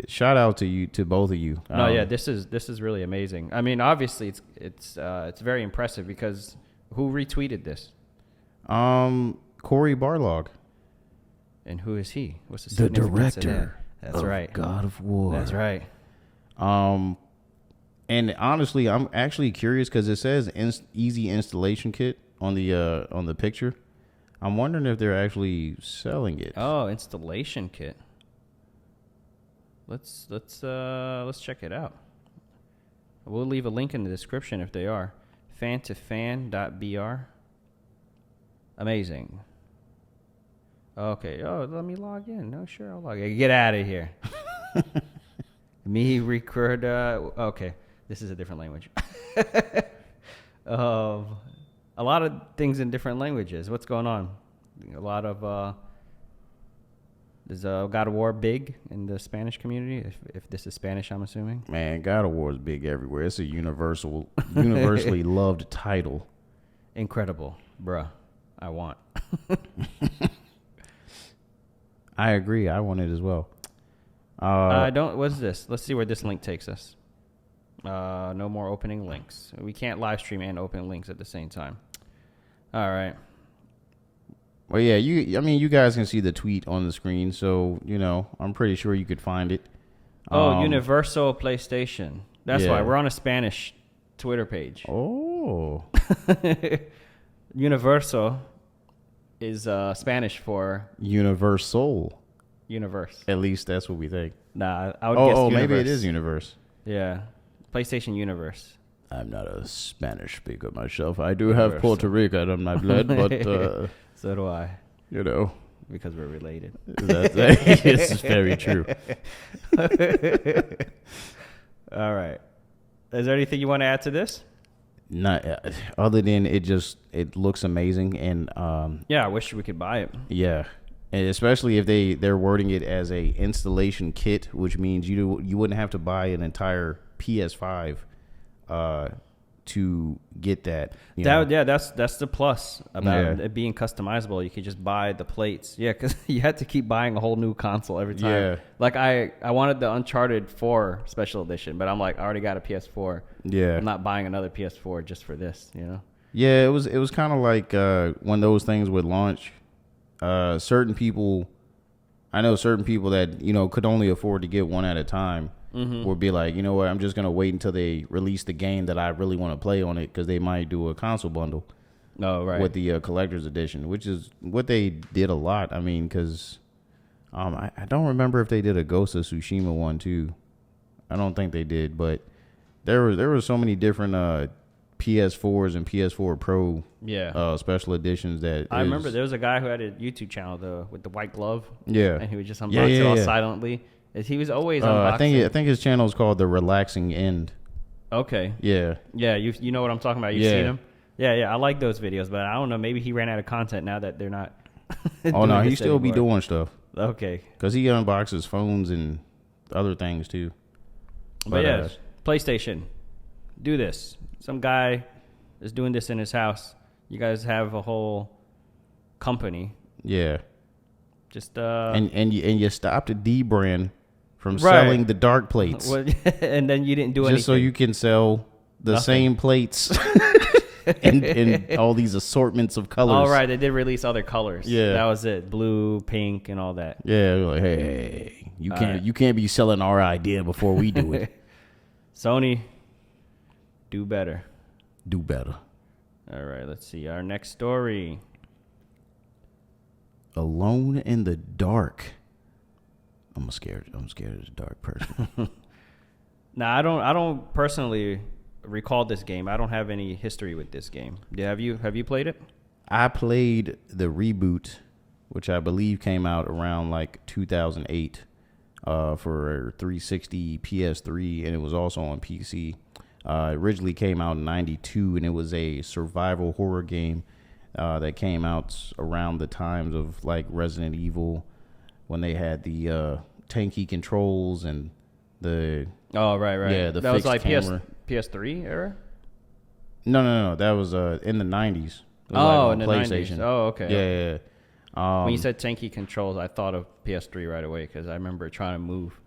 shout out to both of you. No, yeah, this is really amazing. I mean, obviously it's very impressive because who retweeted this? Corey Barlog, And who is he? What's the the significance of that? director. That's of right. God of War. That's right. And honestly, I'm actually curious because it says easy installation kit on the picture. I'm wondering if they're actually selling it. Oh, installation kit. Let's check it out. We'll leave a link in the description if they are. fan2fan.br. Amazing. Okay. Oh, let me log in. No, sure, I'll log in. Get out of here. Me record. Okay, this is a different language. A lot of things in different languages. What's going on? A lot of. Is God of War big in the Spanish community? If this is Spanish, I'm assuming. Man, God of War is big everywhere. It's a universally loved title. Incredible, bruh. I want. I agree. I want it as well. I don't. What's this? Let's see where this link takes us. No more opening links. We can't live stream and open links at the same time. All right. Well, yeah. You guys can see the tweet on the screen, so I'm pretty sure you could find it. Universal PlayStation. That's yeah. why we're on a Spanish Twitter page. Oh. Universal is Spanish for Universal. universe. At least that's what we think. Nah, I would guess universe. Maybe it is universe. Yeah. PlayStation Universe. I'm not a Spanish speaker myself. I do have Puerto Rican in my blood, but so do I. Because we're related. It's very true. All right. Is there anything you want to add to this? Not other than it looks amazing, and yeah, I wish we could buy it. Yeah, and especially if they're wording it as a installation kit, which means you wouldn't have to buy an entire PS5 to get that. That's the plus about it being customizable. You could just buy the plates. Yeah, because you had to keep buying a whole new console every time. Yeah. Like I wanted the Uncharted 4 special edition, but I'm like, I already got a PS4. Yeah. I'm not buying another PS4 just for this, Yeah, it was kind of like when those things would launch. Certain people that could only afford to get one at a time. Mm-hmm. Would be like, you know what, I'm just going to wait until they release the game that I really want to play on it because they might do a console bundle. Oh, right. With the collector's edition, which is what they did a lot. I mean, because I don't remember if they did a Ghost of Tsushima one too. I don't think they did, but there were so many different PS4s and PS4 Pro special editions that I remember there was a guy who had a YouTube channel with the white glove. Yeah, and he would just unbox it all silently. He was always unboxing. I think his channel is called The Relaxing End. Okay. Yeah. Yeah, you know what I'm talking about. You've seen him. Yeah. I like those videos, but I don't know. Maybe he ran out of content now that they're not. Oh no, he still be doing stuff. Okay. Because he unboxes phones and other things too. But yeah, PlayStation, do this. Some guy is doing this in his house. You guys have a whole company. Yeah. Just and you stopped D brand from selling the dark plates. And then you didn't do anything. Just so you can sell the same plates and all these assortments of colors. All right, they did release other colors. Yeah. That was it. Blue, pink, and all that. Yeah, like, hey, you can't be selling our idea before we do it. Sony, do better. Do better. All right, let's see. Our next story. Alone in the Dark. I'm scared of the dark person. Now, I don't personally recall this game. I don't have any history with this game. Have you played it? I played the reboot, which I believe came out around like 2008 for 360 PS3, and it was also on PC. Originally came out in 92, and it was a survival horror game that came out around the times of like Resident Evil, when they had the tanky controls and the right. Yeah, the that was fixed like camera. PS3 era. No. That was in the 90s. In the PlayStation. 90s. Oh, okay. Yeah. When you said tanky controls, I thought of PS3 right away because I remember trying to move,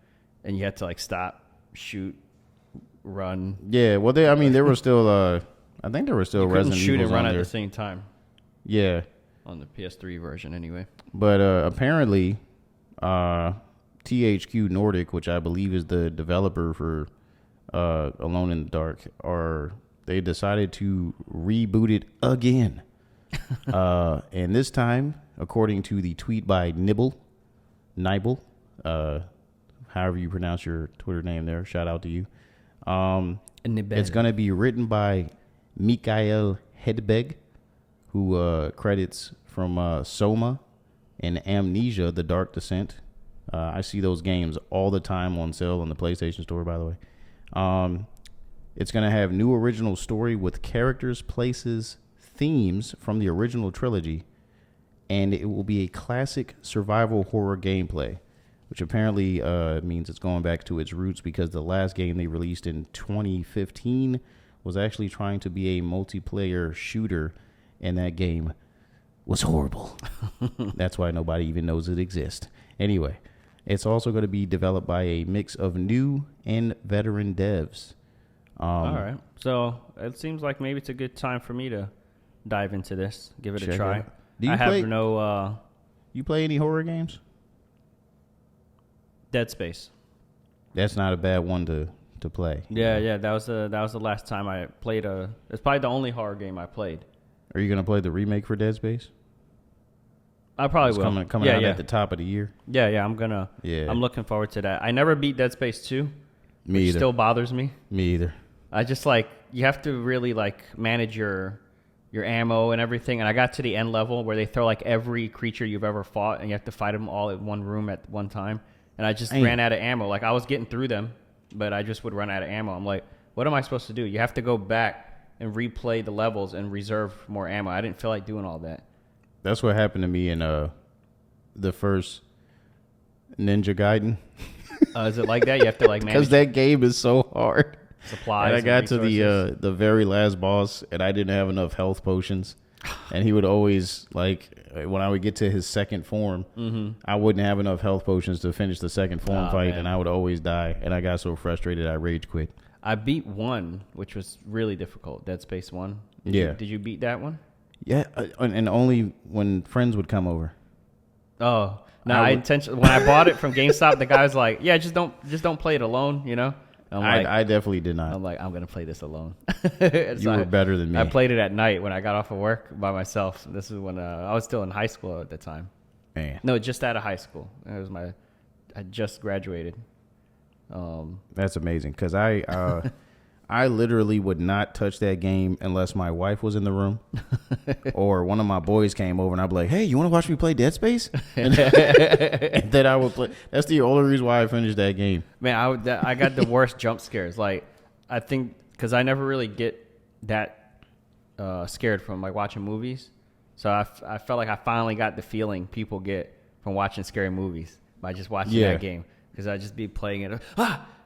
and you had to like stop, shoot, run. Yeah. Well, there were still. I think there were still Resident Evil. Shoot and run at the same time. Yeah. On the PS3 version, anyway. But apparently, THQ Nordic, which I believe is the developer for Alone in the Dark, they decided to reboot it again. And this time, according to the tweet by Nibble, however you pronounce your Twitter name there, shout out to you. It's going to be written by Mikael Hedberg, who credits from Soma and Amnesia: The Dark Descent. I see those games all the time on sale on the PlayStation Store, by the way. It's going to have new original story with characters, places, themes from the original trilogy, and it will be a classic survival horror gameplay, which apparently means it's going back to its roots, because the last game they released in 2015 was actually trying to be a multiplayer shooter, and that game was horrible. That's why nobody even knows it exists. Anyway, it's also going to be developed by a mix of new and veteran devs. All right. So it seems like maybe it's a good time for me to dive into this, give it a try. You play any horror games? Dead Space. That's not a bad one to play. Yeah. That was the last time I played it's probably the only horror game I played. Are you gonna play the remake for Dead Space? I probably will. Coming out at the top of the year. Yeah. I'm looking forward to that. I never beat Dead Space 2. Me either. Still bothers me. Me either. I just you have to really manage your ammo and everything. And I got to the end level where they throw every creature you've ever fought, and you have to fight them all in one room at one time. And I just ran out of ammo. I was getting through them, but I just would run out of ammo. I'm like, what am I supposed to do? You have to go back and replay the levels and reserve more ammo. I didn't feel like doing all that. That's what happened to me in the first Ninja Gaiden. Is it like that? You have to manage? Because that game is so hard. Supplies. And I got to the very last boss, and I didn't have enough health potions. And he would always, when I would get to his second form, I wouldn't have enough health potions to finish the second form fight, man. And I would always die. And I got so frustrated, I rage quit. I beat 1, which was really difficult, Dead Space 1. Did you beat that one? Yeah, and only when friends would come over. Oh, no, when I bought it from GameStop, the guy was like, "Yeah, just don't play it alone," I definitely did not. I'm like, I'm gonna play this alone. You were better than me. I played it at night when I got off of work by myself. This is when I was still in high school at the time. Man, No, just out of high school. I just graduated. that's amazing. Because I literally would not touch that game unless my wife was in the room or one of my boys came over and I'd be like, hey, you want to watch me play Dead Space? And then I would play. That's the only reason why I finished that game. Man, I got the worst jump scares. Like, I think because I never really get that scared from like watching movies. So I felt like I finally got the feeling people get from watching scary movies by just watching that game. Because I'd just be playing it.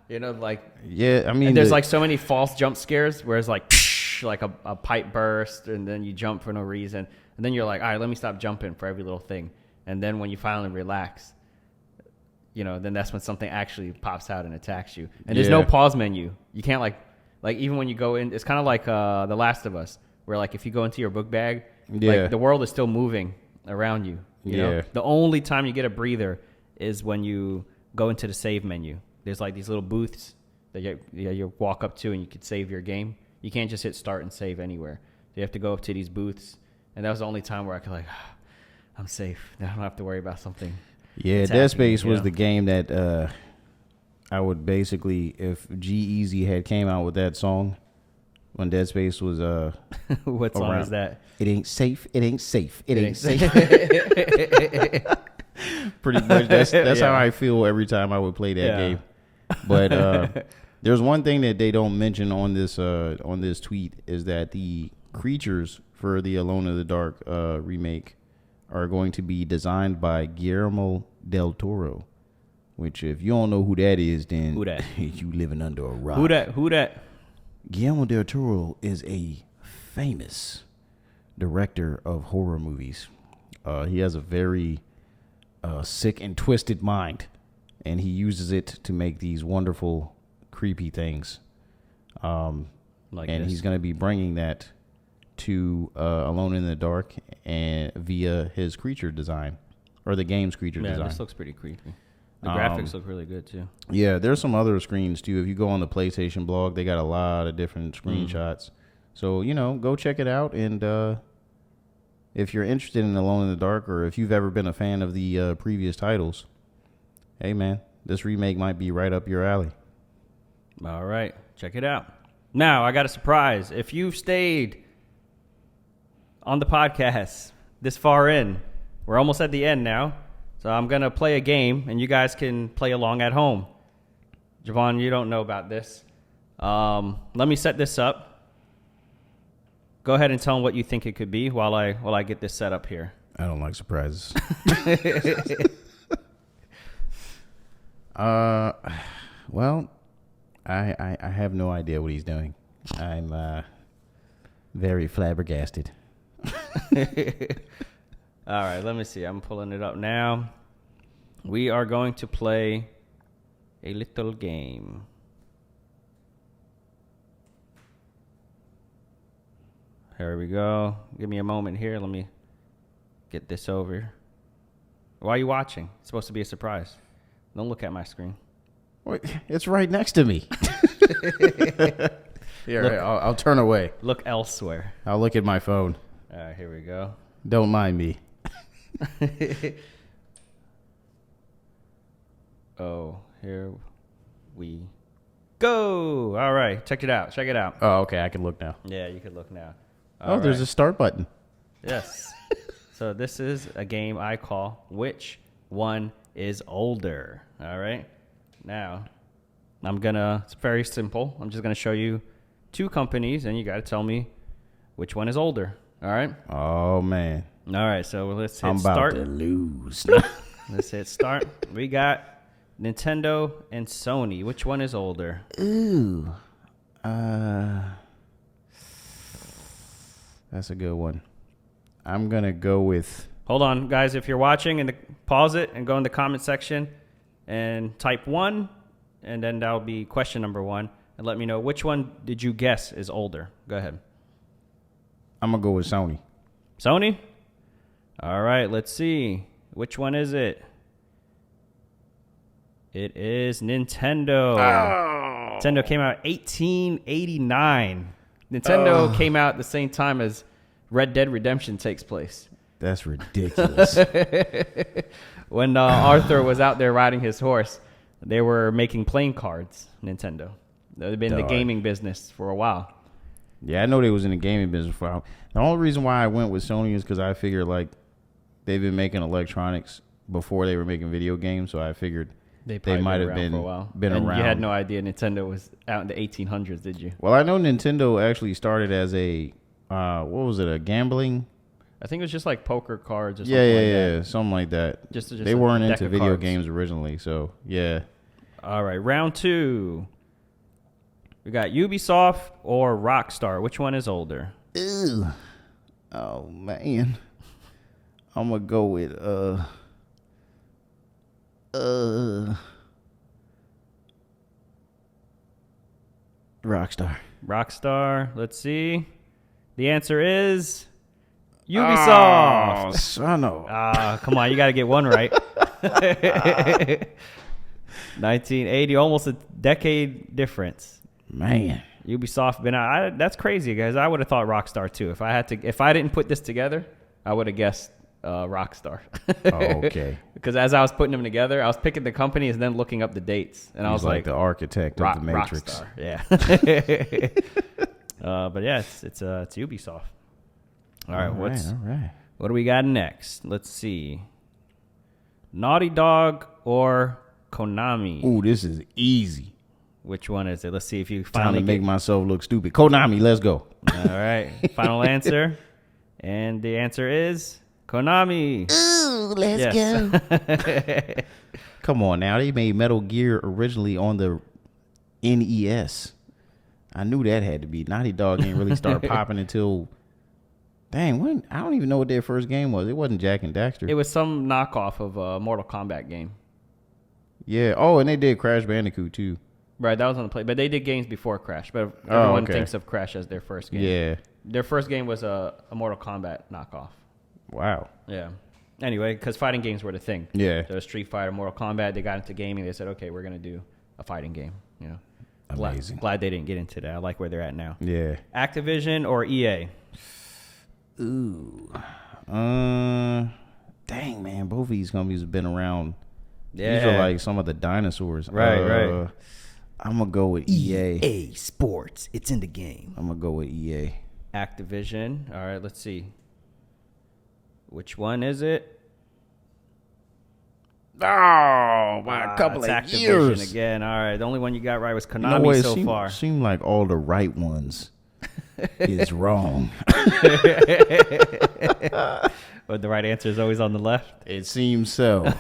Like, yeah, I mean, and there's like so many false jump scares where it's like a pipe burst and then you jump for no reason. And then you're like, all right, let me stop jumping for every little thing. And then when you finally relax, then that's when something actually pops out and attacks you. And there's no pause menu. You can't like even when you go in, it's kind of like The Last of Us, where like if you go into your book bag, like the world is still moving around you. You know? The only time you get a breather is when you go into the save menu. There's like these little booths that you walk up to and you could save your game. You can't just hit start and save anywhere. You have to go up to these booths. And that was the only time where I could I'm safe. I don't have to worry about something. Yeah, Dead Space was the game that I would basically, if G-Eazy had came out with that song when Dead Space was what song is that? It ain't safe. It ain't safe. It ain't safe. Pretty much. That's how I feel every time I would play that game. But there's one thing that they don't mention on this tweet is that the creatures for the Alone in the Dark remake are going to be designed by Guillermo del Toro, which if you don't know who that is, then who that? You living under a rock. Who that? Guillermo del Toro is a famous director of horror movies. He has a very sick and twisted mind, and he uses it to make these wonderful, creepy things. He's going to be bringing that to Alone in the Dark and via his creature design, or the game's creature design. Yeah, this looks pretty creepy. The graphics look really good too. Yeah, there's some other screens too. If you go on the PlayStation blog, they got a lot of different screenshots. So, go check it out. And if you're interested in Alone in the Dark, or if you've ever been a fan of the previous titles, hey man, this remake might be right up your alley. All right, check it out. Now, I got a surprise. If you've stayed on the podcast this far in, we're almost at the end now. So I'm going to play a game, and you guys can play along at home. Javon, you don't know about this. Let me set this up. Go ahead and tell them what you think it could be while I get this set up here. I don't like surprises. Well, I have no idea what he's doing. I'm very flabbergasted. All right, let me see. I'm pulling it up now. We are going to play a little game. Here we go. Give me a moment here. Let me get this over. Why are you watching? It's supposed to be a surprise. Don't look at my screen. Wait, it's right next to me. Here, look, I'll turn away. Look elsewhere. I'll look at my phone. All right, here we go. Don't mind me. Oh, here we go. All right, check it out. Check it out. Oh, okay. I can look now. Yeah, you can look now. All there's a start button. Yes. So this is a game I call Which One is Older? All right. Now, it's very simple. I'm just going to show you two companies, and you got to tell me which one is older. All right? Oh, man. All right, so let's hit I'm start. about to lose. Let's hit start. We got Nintendo and Sony. Which one is older? Ooh. That's a good one. I'm going to go with... Hold on, guys. If you're watching, pause it and go in the comment section and type 1, and then that'll be question number 1. And let me know which one did you guess is older. Go ahead. I'm going to go with Sony. Sony? All right, let's see. Which one is it? It is Nintendo. Nintendo came out 1889. Nintendo came out at the same time as Red Dead Redemption takes place. That's ridiculous. When Arthur was out there riding his horse, they were making playing cards, Nintendo. They've been in the gaming business for a while. Yeah, I know they was in the gaming business for a while. The only reason why I went with Sony is because I figured like they've been making electronics before they were making video games, so I figured they might have been for a while. Been and around. You had no idea Nintendo was out in the 1800s, did you? Well, I know Nintendo actually started as a what was it? A gambling? I think it was just like poker cards or something like that. Yeah, something like that. Just they weren't deck into of video cards. games originally, so yeah. All right, round 2. We got Ubisoft or Rockstar. Which one is older? Ew. Oh man, I'm gonna go with Rockstar. Rockstar. Let's see. The answer is Ubisoft. Oh, son of. Come on, you got to get one right. 1980, almost a decade difference. Man. Ubisoft been out. That's crazy, guys. I would have thought Rockstar too. If I didn't put this together, I would have guessed Rockstar. Okay. Because as I was putting them together, I was picking the companies and then looking up the dates, and I was like the architect of the Matrix. Rockstar. Yeah. But yeah, it's Ubisoft. All right. All right. What do we got next? Let's see. Naughty Dog or Konami? Ooh, this is easy. Which one is it? Let's see if you Time finally to make myself look stupid. Konami, let's go. All right. Final answer. And the answer is Konami. Ooh, let's go. Come on now. They made Metal Gear originally on the NES. I knew that had to be. Naughty Dog ain't really start popping until... Dang, when? I don't even know what their first game was. It wasn't Jak and Daxter. It was some knockoff of a Mortal Kombat game. Yeah. Oh, and they did Crash Bandicoot, too. Right, that was on the play. But they did games before Crash. But everyone thinks of Crash as their first game. Yeah. Their first game was a Mortal Kombat knockoff. Wow. Yeah. Anyway, because fighting games were the thing. Yeah. So Street Fighter, Mortal Kombat, they got into gaming. They said, okay, we're going to do a fighting game. You know, Amazing. Glad they didn't get into that. I like where they're at now. Yeah. Activision or EA? Ooh. Dang, man. Both of these companies have been around. Yeah. These are like some of the dinosaurs. Right. I'm going to go with EA. EA Sports. It's in the game. I'm going to go with EA. Activision. All right, let's see. Which one is it? Oh, by a couple it's of Activision years. again. All right, the only one you got right was Konami You know what? so far. Seem like all the right ones is wrong. But the right answer is always on the left. It seems so.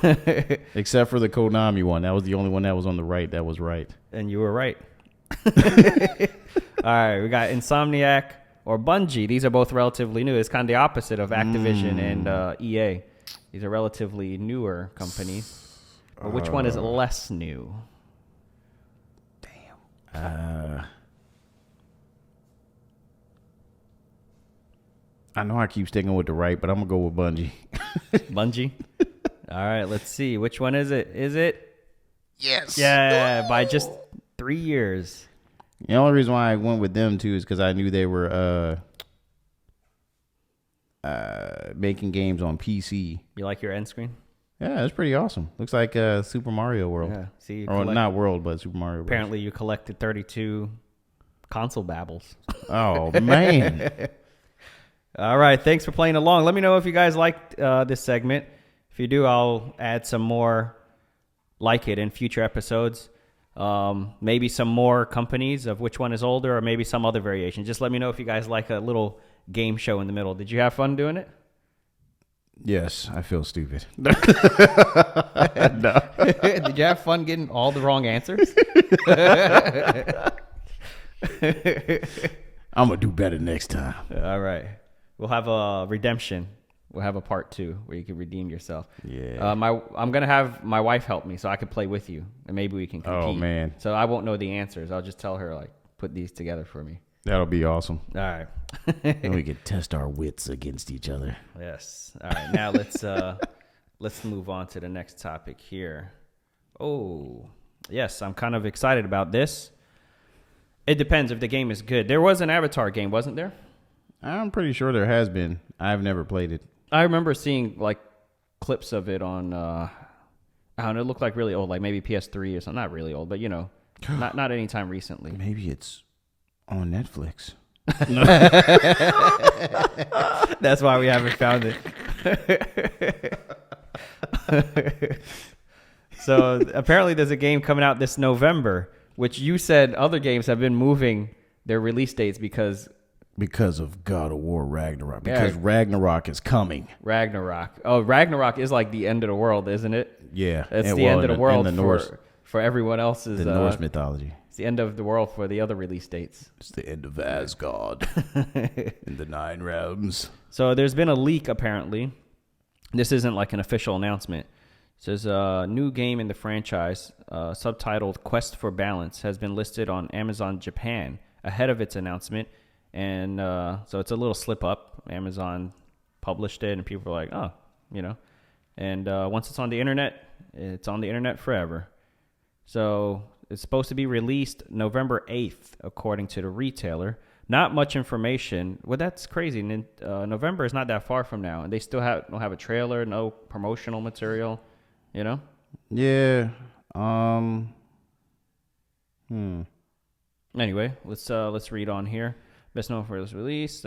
Except for the Konami one. That was the only one that was on the right that was right. And you were right. All right, we got Insomniac or Bungie. These are both relatively new. It's kind of the opposite of Activision and EA. These are relatively newer companies. But which one is less new? Damn. I know I keep sticking with the right, but I'm going to go with Bungie. Bungie? All right, let's see. Which one is it? Is it? Yes. Yeah, by just 3 years. The only reason why I went with them, too, is because I knew they were making games on PC. You like your end screen? Yeah, that's pretty awesome. Looks like Super Mario World. Yeah. See, or not World, but Super Mario World. Apparently you collected 32 console babbles. Oh, man. All right, thanks for playing along. Let me know if you guys liked this segment. If you do, I'll add some more like it in future episodes. Maybe some more companies of which one is older, or maybe some other variation. Just let me know if you guys like a little game show in the middle. Did you have fun doing it? Yes, I feel stupid. No. Did you have fun getting all the wrong answers? I'm going to do better next time. All right. We'll have a redemption. We'll have a part 2 where you can redeem yourself. Yeah. I'm going to have my wife help me so I can play with you, and maybe we can compete. Oh, man. So I won't know the answers. I'll just tell her, like, put these together for me. That'll be awesome. All right. And we can test our wits against each other. Yes. All right. Now let's move on to the next topic here. Oh, yes. I'm kind of excited about this. It depends if the game is good. There was an Avatar game, wasn't there? I'm pretty sure there has been. I've never played it. I remember seeing like clips of it on. I don't know. It looked like really old, like maybe PS3 or something. Not really old, but not anytime recently. Maybe it's on Netflix. That's why we haven't found it. So apparently there's a game coming out this November, which you said other games have been moving their release dates because of God of War Ragnarok. Because Ragnarok is coming. Ragnarok. Oh, Ragnarok is like the end of the world, isn't it? Yeah. It's the end of the world Norse, for everyone else's. the Norse mythology. It's the end of the world for the other release dates. It's the end of Asgard in the 9 realms. So there's been a leak, apparently. This isn't like an official announcement. It says a new game in the franchise, subtitled Quest for Balance, has been listed on Amazon Japan ahead of its announcement. And so it's a little slip up. Amazon published it, and people were like, oh, And once it's on the internet, it's on the internet forever. So it's supposed to be released November 8th, according to the retailer. Not much information. Well, that's crazy. November is not that far from now, and they still don't have a trailer, no promotional material, Yeah. Anyway, let's read on here. Best known for this release.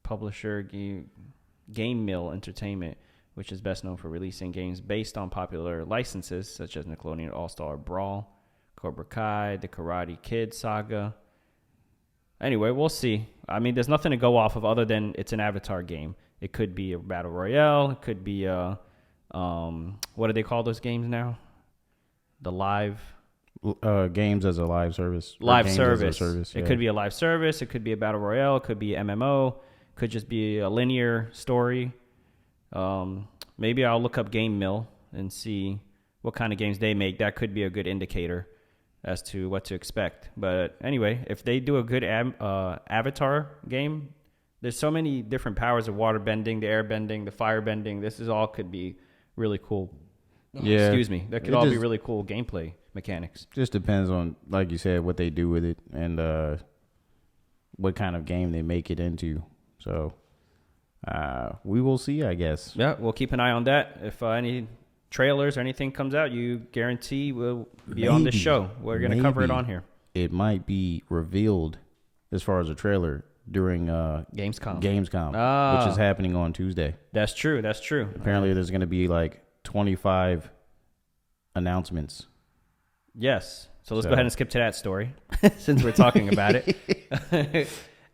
Publisher Game Mill Entertainment, which is best known for releasing games based on popular licenses such as Nickelodeon All-Star Brawl, Cobra Kai, the Karate Kid saga. Anyway, we'll see. I mean, there's nothing to go off of other than it's an Avatar game. It could be a Battle Royale. It could be what do they call those games now? The live... games as a live service. Live service. Yeah. It could be a live service. It could be a Battle Royale. It could be MMO. Could just be a linear story. Maybe I'll look up Game Mill and see what kind of games they make. That could be a good indicator as to what to expect. But anyway, if they do a good Avatar game, there's so many different powers of water bending, the air bending, the fire bending. This is all could be really cool. Yeah. Excuse me. That could all be really cool gameplay mechanics. Just depends on, like you said, what they do with it and what kind of game they make it into. So we will see, I guess. Yeah, we'll keep an eye on that. If any trailers or anything comes out, you guarantee we'll be on this show. We're going to cover it on here. It might be revealed as far as a trailer during Gamescom, which is happening on Tuesday. That's true. Apparently, there's going to be like 25 announcements. Yes. So let's go ahead and skip to that story since we're talking about it.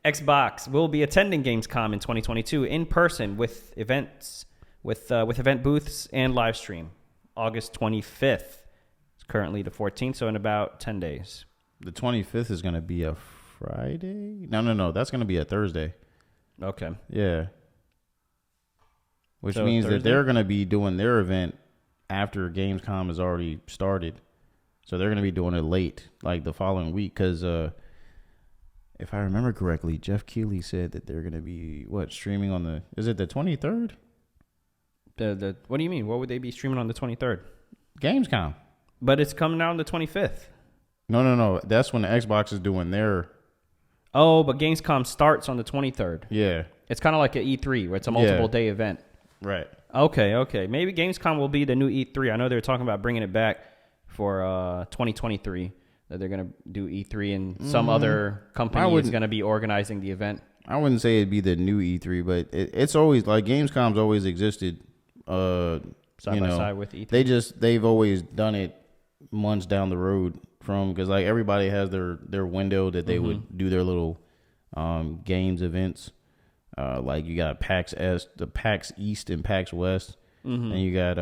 Xbox will be attending Gamescom in 2022 in person with events, with event booths and live stream. August 25th. It's currently the 14th, so in about 10 days. The 25th is going to be a Friday? No. That's going to be a Thursday. Okay. Yeah. Which So means Thursday? that they're going to be doing their event after Gamescom has already started. So they're going to be doing it late, like the following week. Because if I remember correctly, Jeff Keighley said that they're going to be, streaming on the... Is it the 23rd? What do you mean? What would they be streaming on the 23rd? Gamescom. But it's coming out on the 25th. No. That's when the Xbox is doing their... Oh, but Gamescom starts on the 23rd. Yeah. It's kind of like an E3 where it's a multiple day event. Right. Okay. Maybe Gamescom will be the new E3. I know they were talking about bringing it back for 2023. That they're going to do E3 and some other company is going to be organizing the event. I wouldn't say it'd be the new E3, but it's always like Gamescom's always existed. Side by side with E3. They've always done it months down the road from, because like everybody has their window that they would do their little games events. Like you got PAX East and PAX West, and you got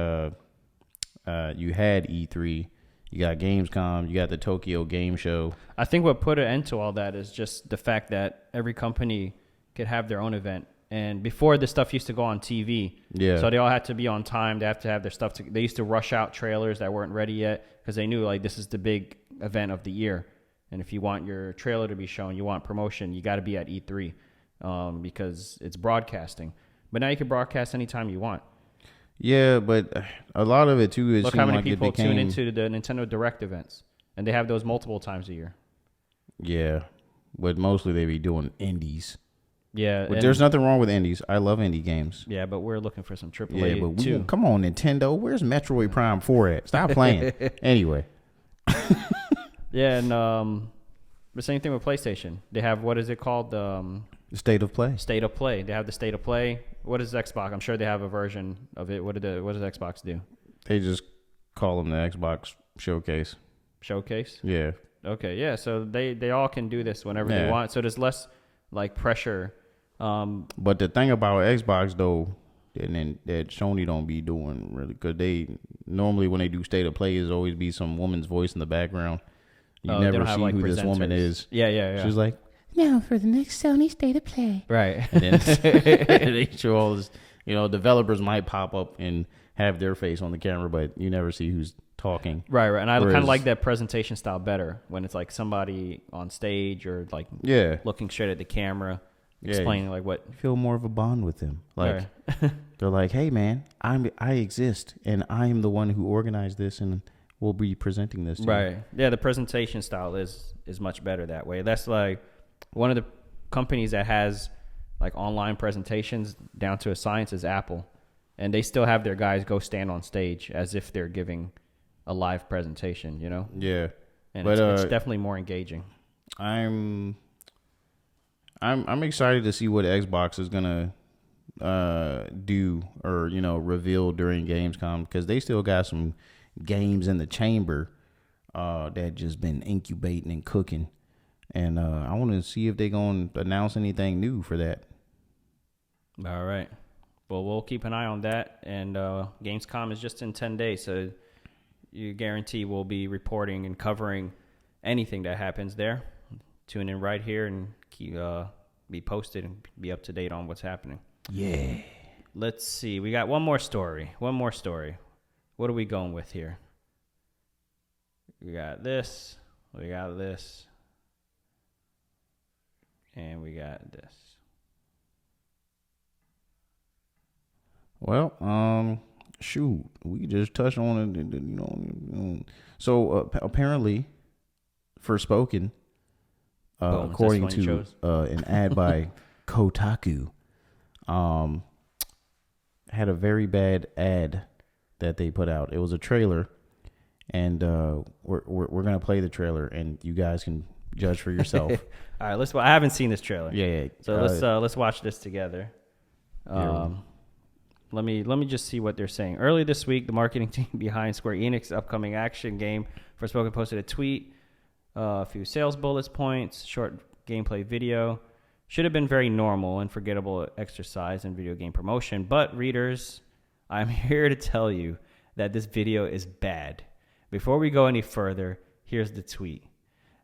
you had E3. You got Gamescom, you got the Tokyo Game Show. I think what put an end to all that is just the fact that every company could have their own event. And before, this stuff used to go on TV. Yeah. So they all had to be on time. They have to have their stuff. They used to rush out trailers that weren't ready yet because they knew like this is the big event of the year. And if you want your trailer to be shown, you want promotion, you got to be at E3 because it's broadcasting. But now you can broadcast anytime you want. Yeah, but a lot of it too is Look how many people tune into the Nintendo Direct events, and they have those multiple times a year. Yeah, but mostly they be doing indies. Yeah, But there's nothing wrong with indies. I love indie games. Yeah, but we're looking for some AAA Yeah, but too. come on, Nintendo. Where's Metroid Prime 4 at? Stop playing. Anyway. Yeah, and the same thing with PlayStation. They have, what is it called? State of Play. State of Play. They have the State of Play. What is Xbox? I'm sure they have a version of it. What does Xbox do? They just call them the Xbox Showcase. Showcase? Yeah. Okay, yeah. So they all can do this whenever they want. So there's less like pressure. But the thing about Xbox though, and then that Sony don't be doing really, because they normally when they do State of Play, is always be some woman's voice in the background. You never see who this woman is. Yeah. She's like, now for the next Sony State of Play. right. and then they show all this. Developers might pop up and have their face on the camera, but you never see who's talking. Right. And I kind of like that presentation style better when it's like somebody on stage or like looking straight at the camera, explaining like what. You feel more of a bond with them. Like they're like, hey man, I exist and I'm the one who organized this and we'll be presenting this to you. Yeah, the presentation style is much better that way. That's like one of the companies that has like online presentations down to a science is Apple, and they still have their guys go stand on stage as if they're giving a live presentation, Yeah. And but it's definitely more engaging. I'm excited to see what Xbox is gonna do or reveal during Gamescom, because they still got some games in the chamber that just been incubating and cooking, and I want to see if they gonna announce anything new for that. All right, well, we'll keep an eye on that, and Gamescom is just in 10 days, so you guarantee we'll be reporting and covering anything that happens there. Tune in right here and keep be posted and be up to date on what's happening. Yeah. Let's see, we got one more story. What are we going with here? We got this, and we got this. Well, shoot, we just touched on it, So apparently, Forspoken, according to an ad by Kotaku, had a very bad ad that they put out. It was a trailer, and we're gonna play the trailer, and you guys can judge for yourself. All right, I haven't seen this trailer. Yeah. So let's watch this together. Let me just see what they're saying. Earlier this week, the marketing team behind Square Enix's upcoming action game Forspoken posted a tweet, a few sales bullet points, short gameplay video. Should have been very normal and forgettable exercise in video game promotion, but readers, I'm here to tell you that this video is bad. Before we go any further, here's the tweet.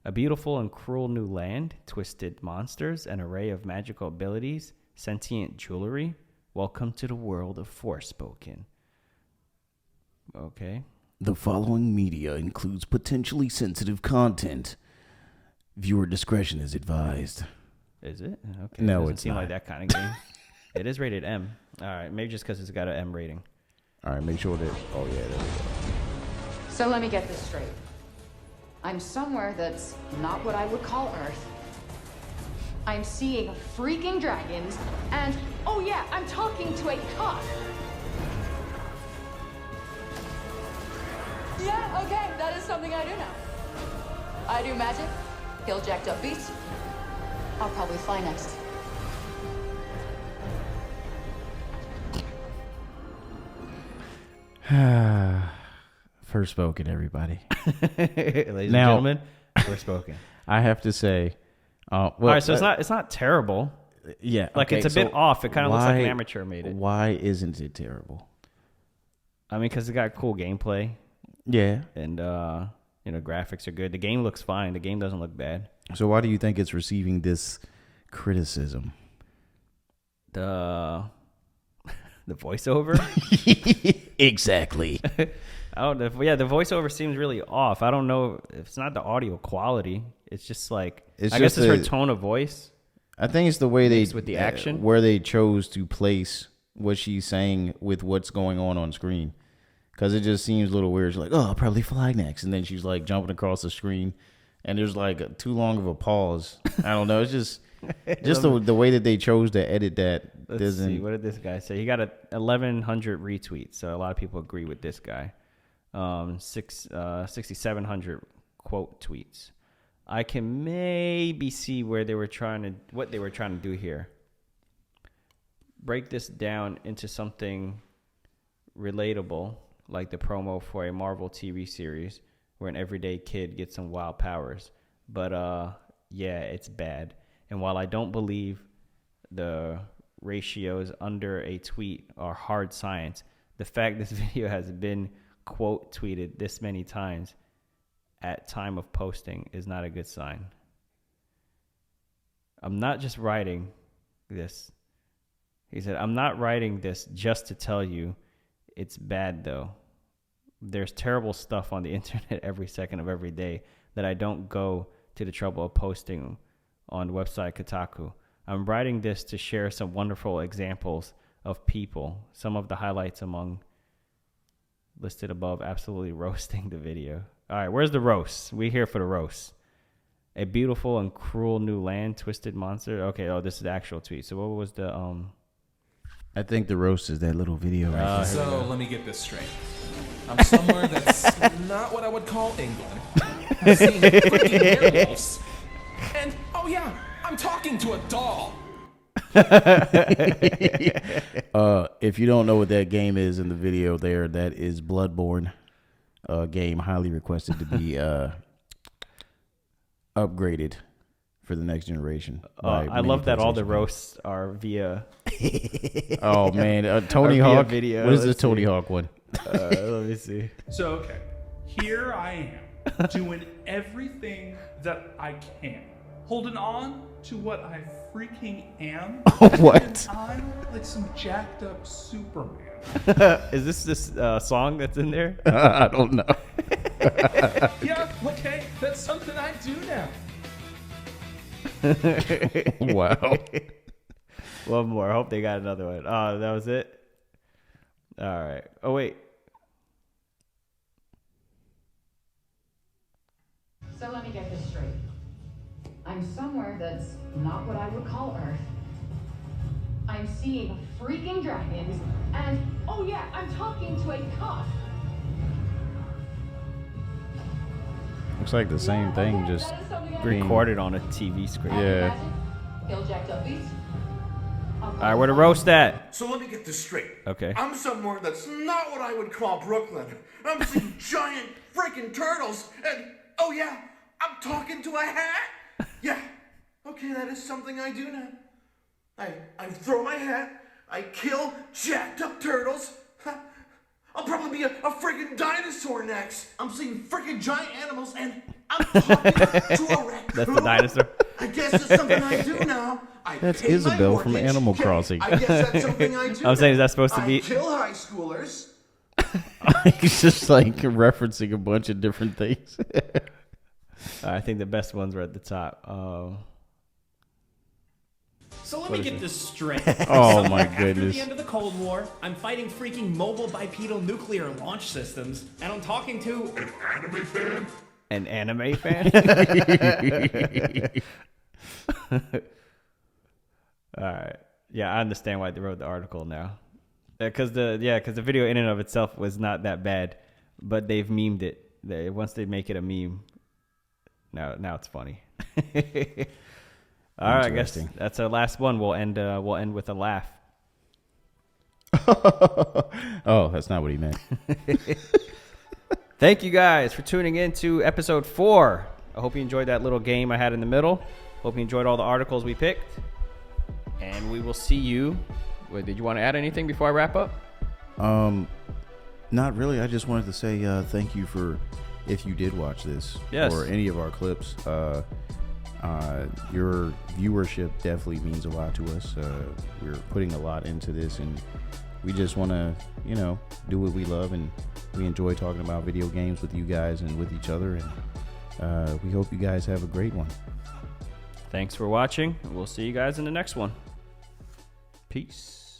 A beautiful and cruel new land, twisted monsters, an array of magical abilities, sentient jewelry. Welcome to the world of Forspoken. Okay. The following media includes potentially sensitive content. Viewer discretion is advised. Is it? Okay. No, doesn't it's seem not. like that kind of game. It is rated M. All right. Maybe just because it's got an M rating. All right, make sure that. Oh yeah, there we go. So let me get this straight. I'm somewhere that's not what I would call Earth. I'm seeing freaking dragons, and oh yeah, I'm talking to a cop. Yeah, okay, that is something I do now. I do magic, kill jacked up beasts. I'll probably fly next. Forspoken, everybody. Ladies and gentlemen, Forspoken. I have to say, all right, so it's not terrible. Yeah, like it's a bit off. It kind of looks like an amateur made it. Why isn't it terrible? I mean, because it got cool gameplay. Yeah, and graphics are good. The game looks fine. The game doesn't look bad. So why do you think it's receiving this criticism? The voiceover. Exactly. I don't know. Yeah, the voiceover seems really off. I don't know if it's not the audio quality. It's just like I guess it's her tone of voice. I think it's the way they with the action where they chose to place what she's saying with what's going on screen. Because it just seems a little weird. She's like, oh, I'll probably fly next. And then she's like jumping across the screen. And there's like too long of a pause. I don't know. It's just the way that they chose to edit that. Let's see. What did this guy say? He got 1,100 retweets. So a lot of people agree with this guy. 6,700 quote tweets. I can maybe see what they were trying to do here. Break this down into something relatable, like the promo for a Marvel TV series where an everyday kid gets some wild powers. But yeah, it's bad. And while I don't believe the ratios under a tweet are hard science, the fact this video has been quote tweeted this many times at time of posting is not a good sign. I'm not just writing this. He said, I'm not writing this just to tell you it's bad though. There's terrible stuff on the internet every second of every day that I don't go to the trouble of posting on the website Kotaku. I'm writing this to share some wonderful examples of people, some of the highlights among listed above, absolutely roasting the video. All right, where's the roast? We're here for the roast. A beautiful and cruel new land, twisted monster. Okay, this is the actual tweet. So what was the I think the roast is that little video right there. So let me get this straight. I'm somewhere that's not what I would call England. I'm seeing freaking werewolves. And, oh yeah, I'm talking to a doll. If you don't know what that game is in the video there, that is Bloodborne. Game highly requested to be upgraded for the next generation. I love that all the roasts are via. Oh man, Tony Hawk video. What is the Tony Hawk one? Let me see. So, okay, here I am doing everything that I can, holding on to what I freaking am. What? And I'm like some jacked up Superman. Is this song that's in there? I don't know. Yeah, okay, that's something I do now. Wow. One more. I hope they got another one. Oh, that was it? All right. Oh, wait. So let me get this straight. I'm somewhere that's not what I would call Earth. I'm seeing freaking dragons, and oh yeah, I'm talking to a cop. Looks like the same thing, just Recorded on a TV screen. Yeah. Kill jacked up beast. All right, where to roast that? So let me get this straight. Okay. I'm somewhere that's not what I would call Brooklyn. I'm seeing giant freaking turtles, and oh yeah, I'm talking to a hat. Yeah, okay, that is something I do now. I throw my hat, I kill jacked up turtles. I'll probably be a freaking dinosaur next. I'm seeing freaking giant animals, and I'm talking to a raccoon. That's the dinosaur. I guess it's something I do now. That's pay my Isabel from mortgage. Animal Okay, Crossing. I guess that's something I do. I'm saying, is now. that supposed to be- I kill high schoolers. He's just like referencing a bunch of different things. I think the best ones were at the top. So let me get this straight. Oh my After goodness. the end of the Cold War, I'm fighting freaking mobile bipedal nuclear launch systems, and I'm talking to An anime fan? All right. Yeah, I understand why they wrote the article now. Because the video in and of itself was not that bad, but they've memed it. Once they make it a meme, now it's funny. All right, I guess that's our last one. We'll end with a laugh. Oh, that's not what he meant. Thank you guys for tuning in to episode 4. I hope you enjoyed that little game I had in the middle. Hope you enjoyed all the articles we picked. And we will see you. Wait, did you want to add anything before I wrap up? Not really. I just wanted to say thank you for, if you did watch this, Yes. or any of our clips. Your viewership definitely means a lot to us. We're putting a lot into this, and we just want to, do what we love, and we enjoy talking about video games with you guys and with each other, and we hope you guys have a great one. Thanks for watching. We'll see you guys in the next one. Peace.